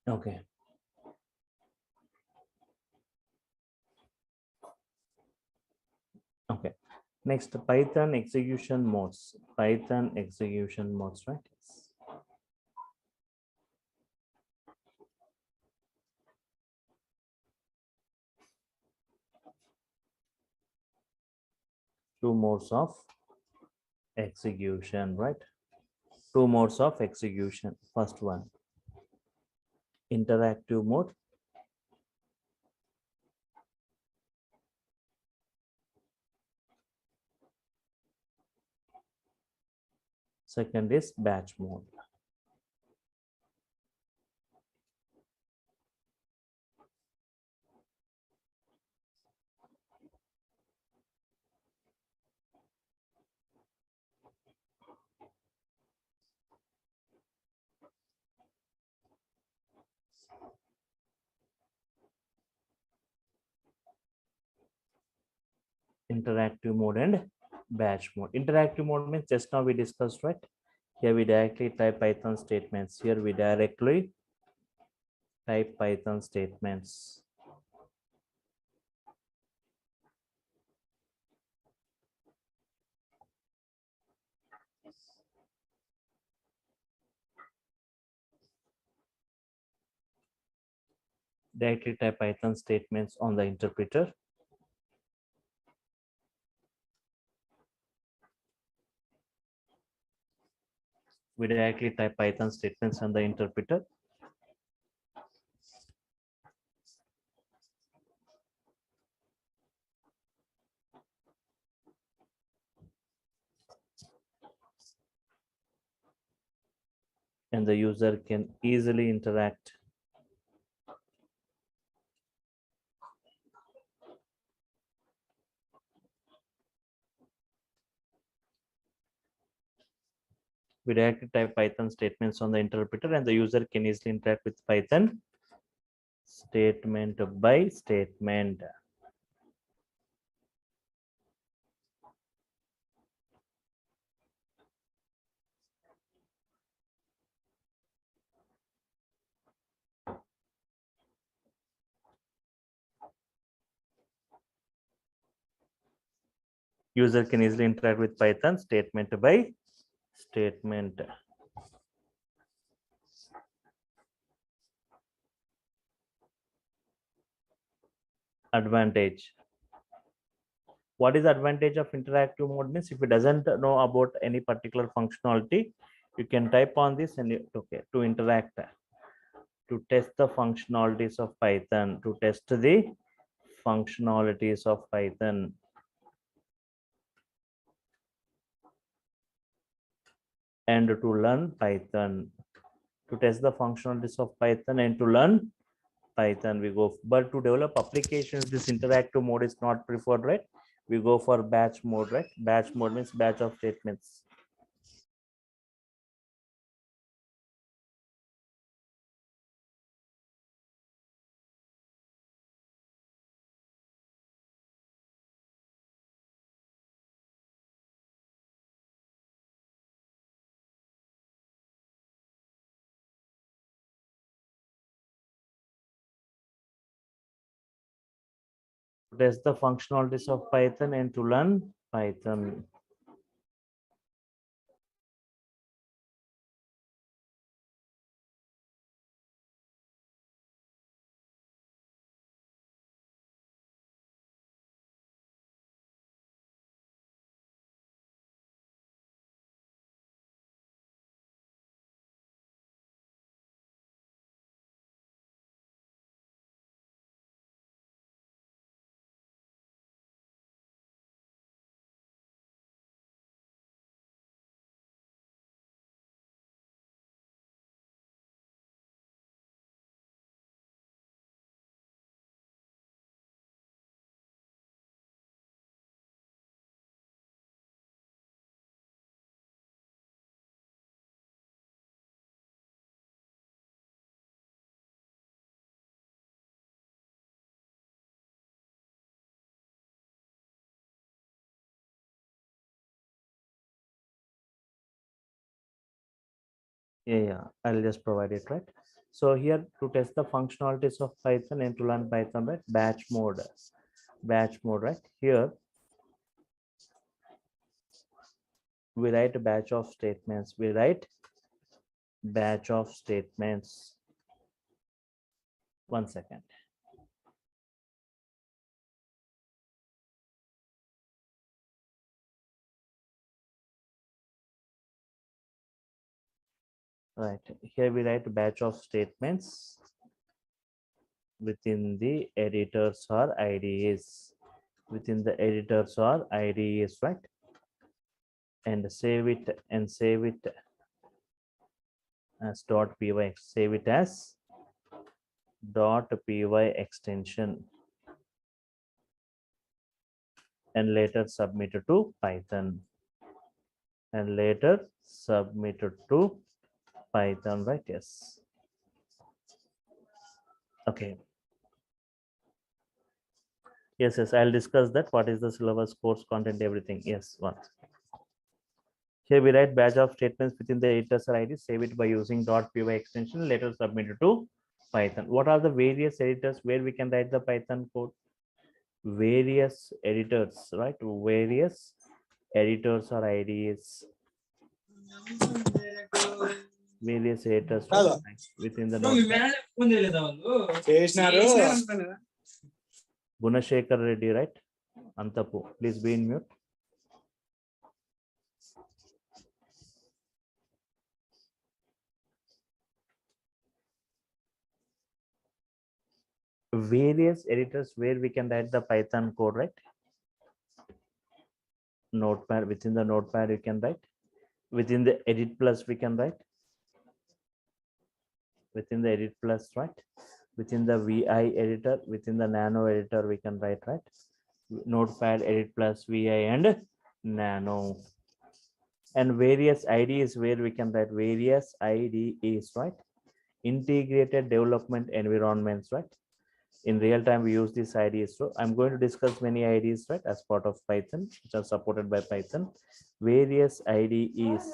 S1: Okay. Okay. Next, Python execution modes. Python execution modes, right? Yes. Two modes of execution, right? Two modes of execution. First one, interactive mode. Second is batch mode. Interactive mode and batch mode. Interactive mode means just now we discussed, right? Here we directly type Python statements. Here we directly type Python statements. Directly type Python statements on the interpreter. We directly type Python statements on the interpreter. And the user can easily interact. We directly type Python statements on the interpreter, and the user can easily interact with Python statement by statement. User can easily interact with Python statement by statement. Advantage. What is the advantage of interactive mode means if it doesn't know about any particular functionality, you can type on this and okay, to interact, to test the functionalities of Python, to test the functionalities of Python. And to learn Python, to test the functionalities of Python and to learn Python, we go. But to develop applications, this interactive mode is not preferred, right? We go for batch mode, right? Batch mode means batch of statements. Test the functionalities of Python and to learn Python. Yeah, I'll just provide it, right? So here to test the functionalities of Python and to learn Python, right? Batch mode, right? Here we write a batch of statements. We write batch of statements. 1 second. Right, here we write a batch of statements within the editors or IDEs. Within the editors or IDEs, right? And save it as .py. Save it as .py extension and later submit it to Python. And later submit it to Python, right? Yes. Okay. Yes, I'll discuss that. What is the syllabus, course content, everything. Yes, one. Here we write batch of statements within the editors or ID, save it by using .py extension, later submit it to Python. What are the various editors where we can write the Python code? Various editors, right? Various editors or IDs. Various editors within the notepad. Gunashekar Reddy, right? Antapu, please be in mute. Various editors where we can write the Python code, right? Notepad, within the notepad you can write. Within the edit plus we can write. Within the edit plus, right? Within the VI editor, within the nano editor we can write, right? Notepad, edit plus, VI and nano. And various IDs where we can write various IDEs, right? Integrated development environments, right? In real time, we use these IDs. So I'm going to discuss many IDs, right, as part of Python, which are supported by Python. Various IDEs,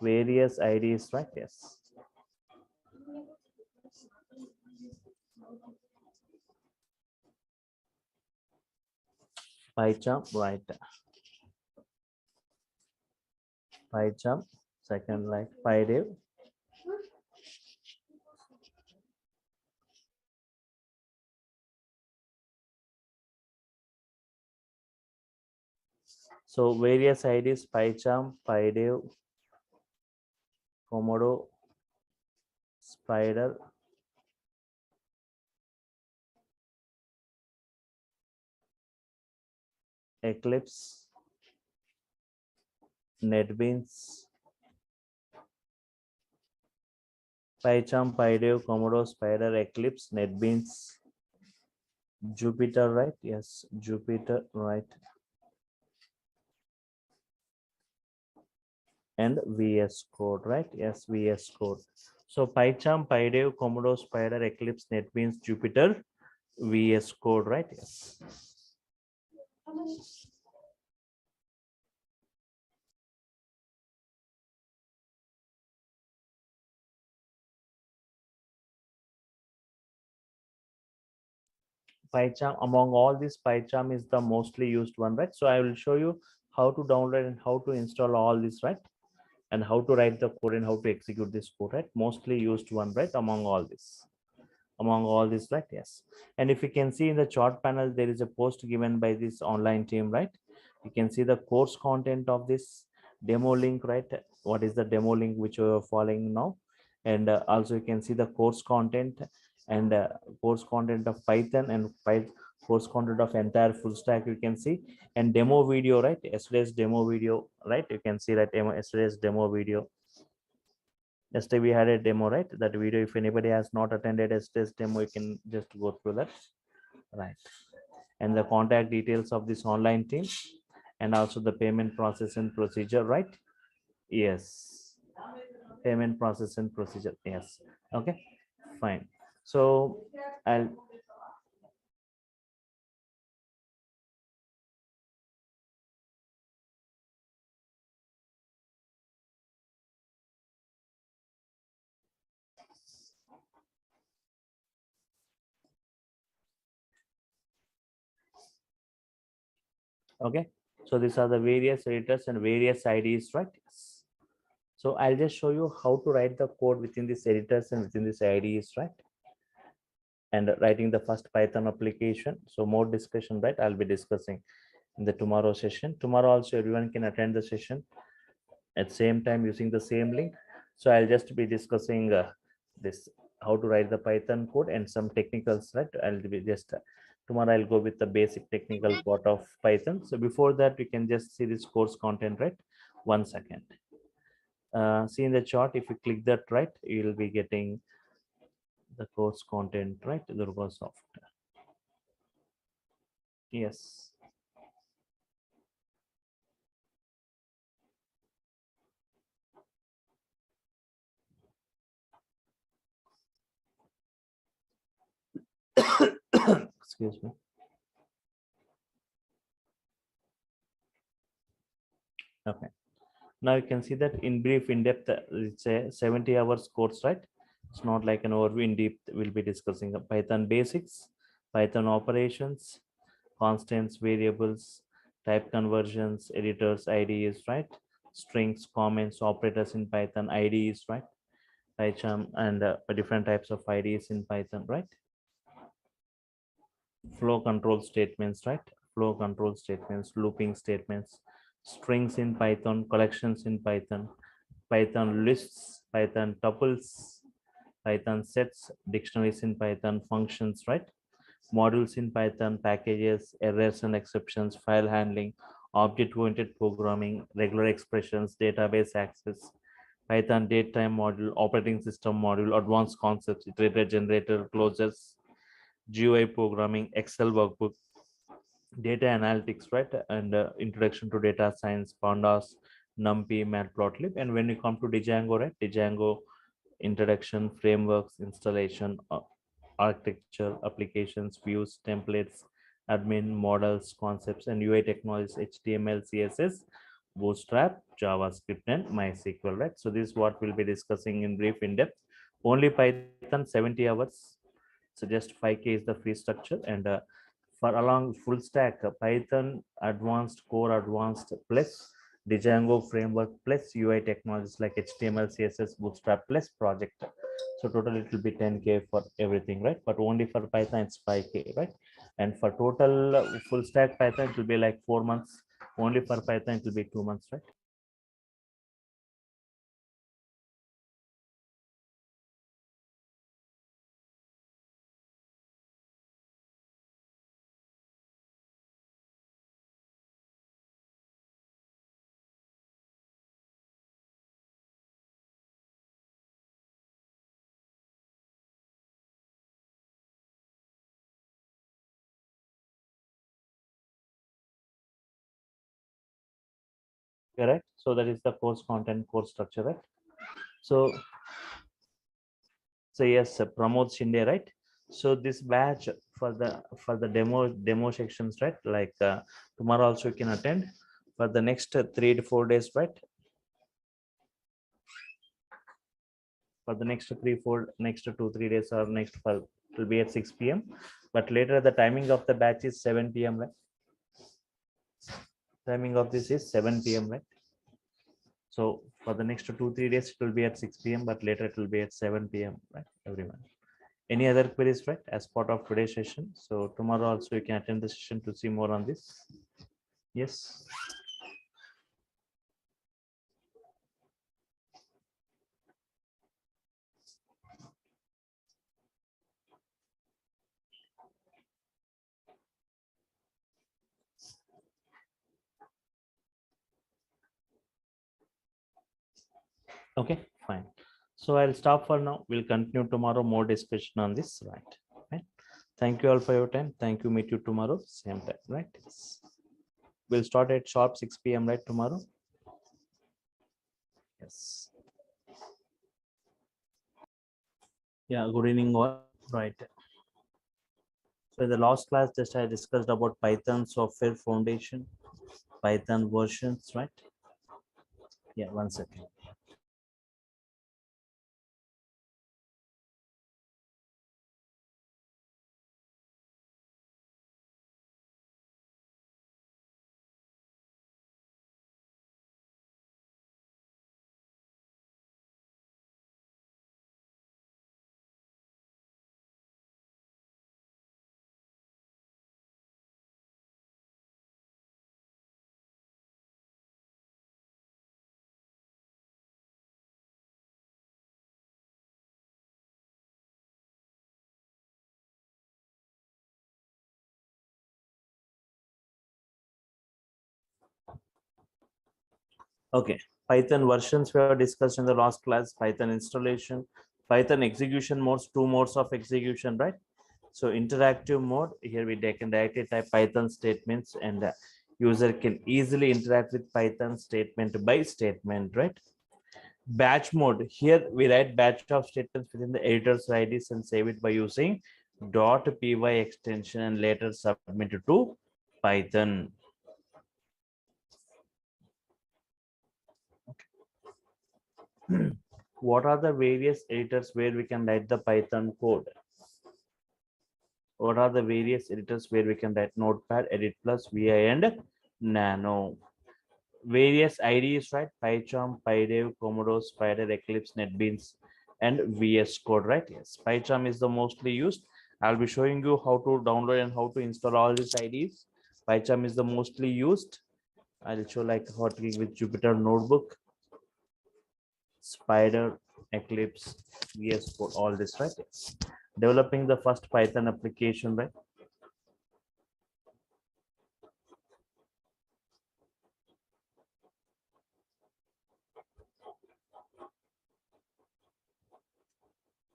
S1: various IDs, right? Yes. PyCharm, right? PyCharm, second like PyDev. So various IDs: PyCharm, PyDev, Komodo, Spider, Eclipse, NetBeans, PyCharm, PyDev, Komodo, Spider, Eclipse, NetBeans, Jupyter, right? Yes, Jupyter, right? And VS Code, right? Yes, VS Code. So PyCharm, PyDev, Komodo, Spider, Eclipse, NetBeans, Jupyter, VS Code, right? Yes. PyCharm, among all these, PyCharm is the mostly used one, right? So I will show you how to download and how to install all this, right? And how to write the code and how to execute this code, right? Mostly used one, right? Among all this, right? Yes. And if you can see in the chart panel, there is a post given by this online team, right? You can see the course content of this demo link, right? What is the demo link which you are following now? And also you can see the course content and course content of Python and course content of entire full stack, you can see. And demo video, right? Yesterday's demo video, right? You can see that yesterday's demo video. Yesterday we had a demo, right? That video, if anybody has not attended yesterday's demo, you can just go through that, right? And the contact details of this online team, and also the payment process and procedure, right? Yes, payment process and procedure, yes. Okay, fine. So I'll, okay, so these are the various editors and various IDs, right? Yes. So I'll just show you how to write the code within these editors and within these IDs, right? And writing the first Python application. So more discussion, right? I'll be discussing in the tomorrow session. Tomorrow also everyone can attend the session at same time using the same link. So I'll just be discussing this how to write the Python code and some technicals, right? I'll be just tomorrow I'll go with the basic technical part of Python. So before that, we can just see this course content, right? 1 second. See in the chart, if you click that, right, you'll be getting the course content, right? Durga soft. Yes. Excuse me. Okay. Now you can see that in brief, in depth, it's a 70 hours course, right? It's not like an overview. In depth, we'll be discussing the Python basics, Python operations, constants, variables, type conversions, editors, IDEs, right? Strings, comments, operators in Python, IDEs, right? PyCharm and different types of IDEs in Python, right? Flow control statements, right? Flow control statements, looping statements, strings in Python, collections in Python, Python lists, Python tuples, Python sets, dictionaries in Python, functions, right? Modules in Python, packages, errors and exceptions, file handling, object-oriented programming, regular expressions, database access, Python datetime module, operating system module, advanced concepts, iterator generator, closures, GUI programming, Excel workbook, data analytics, right? And introduction to data science, pandas, numpy, matplotlib. And when you come to Django, right? Django introduction, frameworks, installation, architecture, applications, views, templates, admin, models, concepts, and UI technologies, HTML, CSS, Bootstrap, JavaScript, and MySQL, right? So this is what we'll be discussing in brief, in depth. Only Python 70 hours. So just 5K is the free structure. And for along full stack, Python advanced, core advanced plus Django framework plus UI technologies like HTML, CSS, Bootstrap plus project. So total it will be 10K for everything, right? But only for Python it's 5K, right? And for total full stack Python it will be like 4 months. Only for Python it will be 2 months, right? Correct. So that is the course content, course structure, right? So yes, Pramod Shinde, right? So this batch for the demo sections, right? Like tomorrow also you can attend for the next 3 to 4 days, right? For the next 3 4 next 2 3 days, or next for it will be at 6 p.m. But later the timing of the batch is 7 p.m. right? Timing of this is 7 p.m. right? So for the next 2 3 days it will be at 6 p.m. but later it will be at 7 p.m. right, everyone? Any other queries, right, as part of today's session? So tomorrow also you can attend the session to see more on this. Yes. Okay, fine. So I'll stop for now. We'll continue tomorrow, more discussion on this, right? Thank you all for your time. Thank you. Meet you tomorrow, same time, right? Yes. We'll start at sharp 6 p.m. right tomorrow. Yes. Yeah, good evening all. Right. So in the last class, just I discussed about Python software foundation, Python versions, right? Yeah, 1 second. Okay, Python versions were discussed in the last class. Python installation, Python execution modes, two modes of execution, right? So interactive mode, here we can directly type Python statements, and user can easily interact with Python statement by statement, right? Batch mode, here we write batch of statements within the editor's IDs and save it by using .py extension and later submit it to Python. What are the various editors where we can write the Python code? What are the various editors where we can write Notepad, Edit Plus, VI, and Nano? Various IDEs, right? PyCharm, PyDev, Commodore, Spider, Eclipse, NetBeans, and VS Code, right? Yes, PyCharm is the mostly used. I'll be showing you how to download and how to install all these IDs. PyCharm is the mostly used. I'll show like hotkey with Jupyter Notebook, Spider, Eclipse, VS Code, all this, right? Yes. Developing the first Python application, right?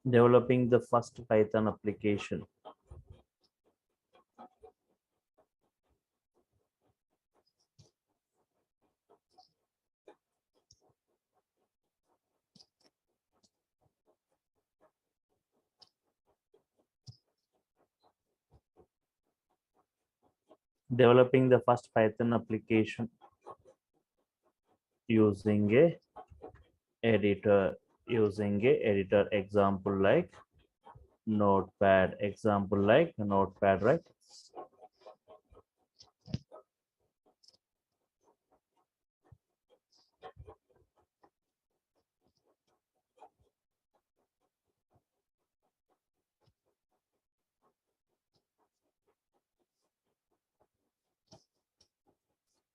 S1: Developing the first Python application. Developing the first Python application using a editor, example like Notepad, right?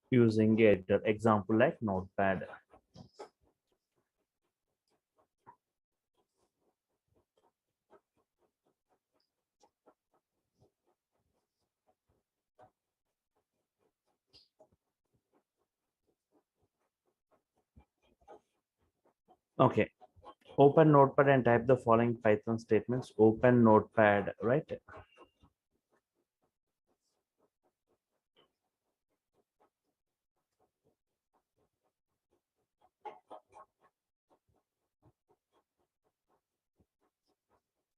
S1: Using a editor, example like Notepad. Okay, open Notepad and type the following Python statements. Open Notepad, right?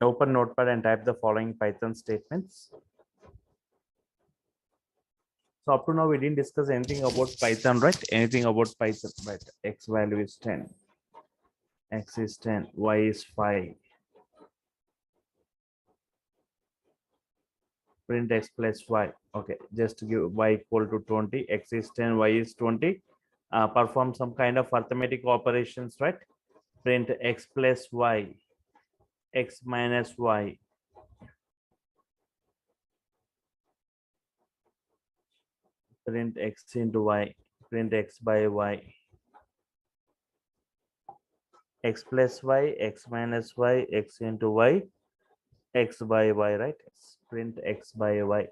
S1: Open Notepad and type the following Python statements. So up to now, we didn't discuss anything about Python, right? Anything about Python, right? X value is 10. X is 10. Y is 5. Print X plus Y. Okay, just give Y equal to 20. X is 10. Y is 20. Perform some kind of arithmetic operations, right? Print X plus Y. X minus Y. Print X into Y. Print X by Y. X plus Y, X minus Y, X into Y, X by Y, right? Print X by Y.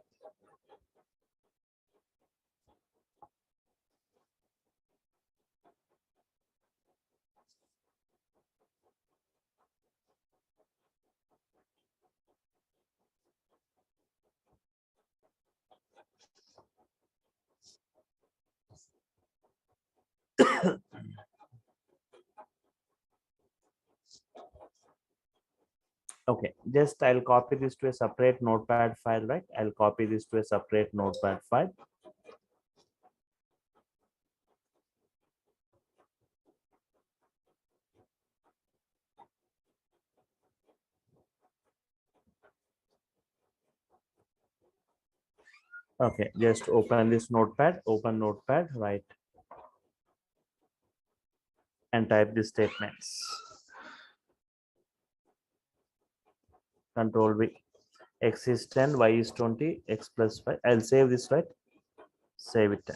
S1: Okay, just I'll copy this to a separate notepad file, right? I'll copy this to a separate notepad file. Okay, just open this notepad, right? And type the statements. Control V. X is 10, Y is 20, X plus 5. I'll save this, right? Save it.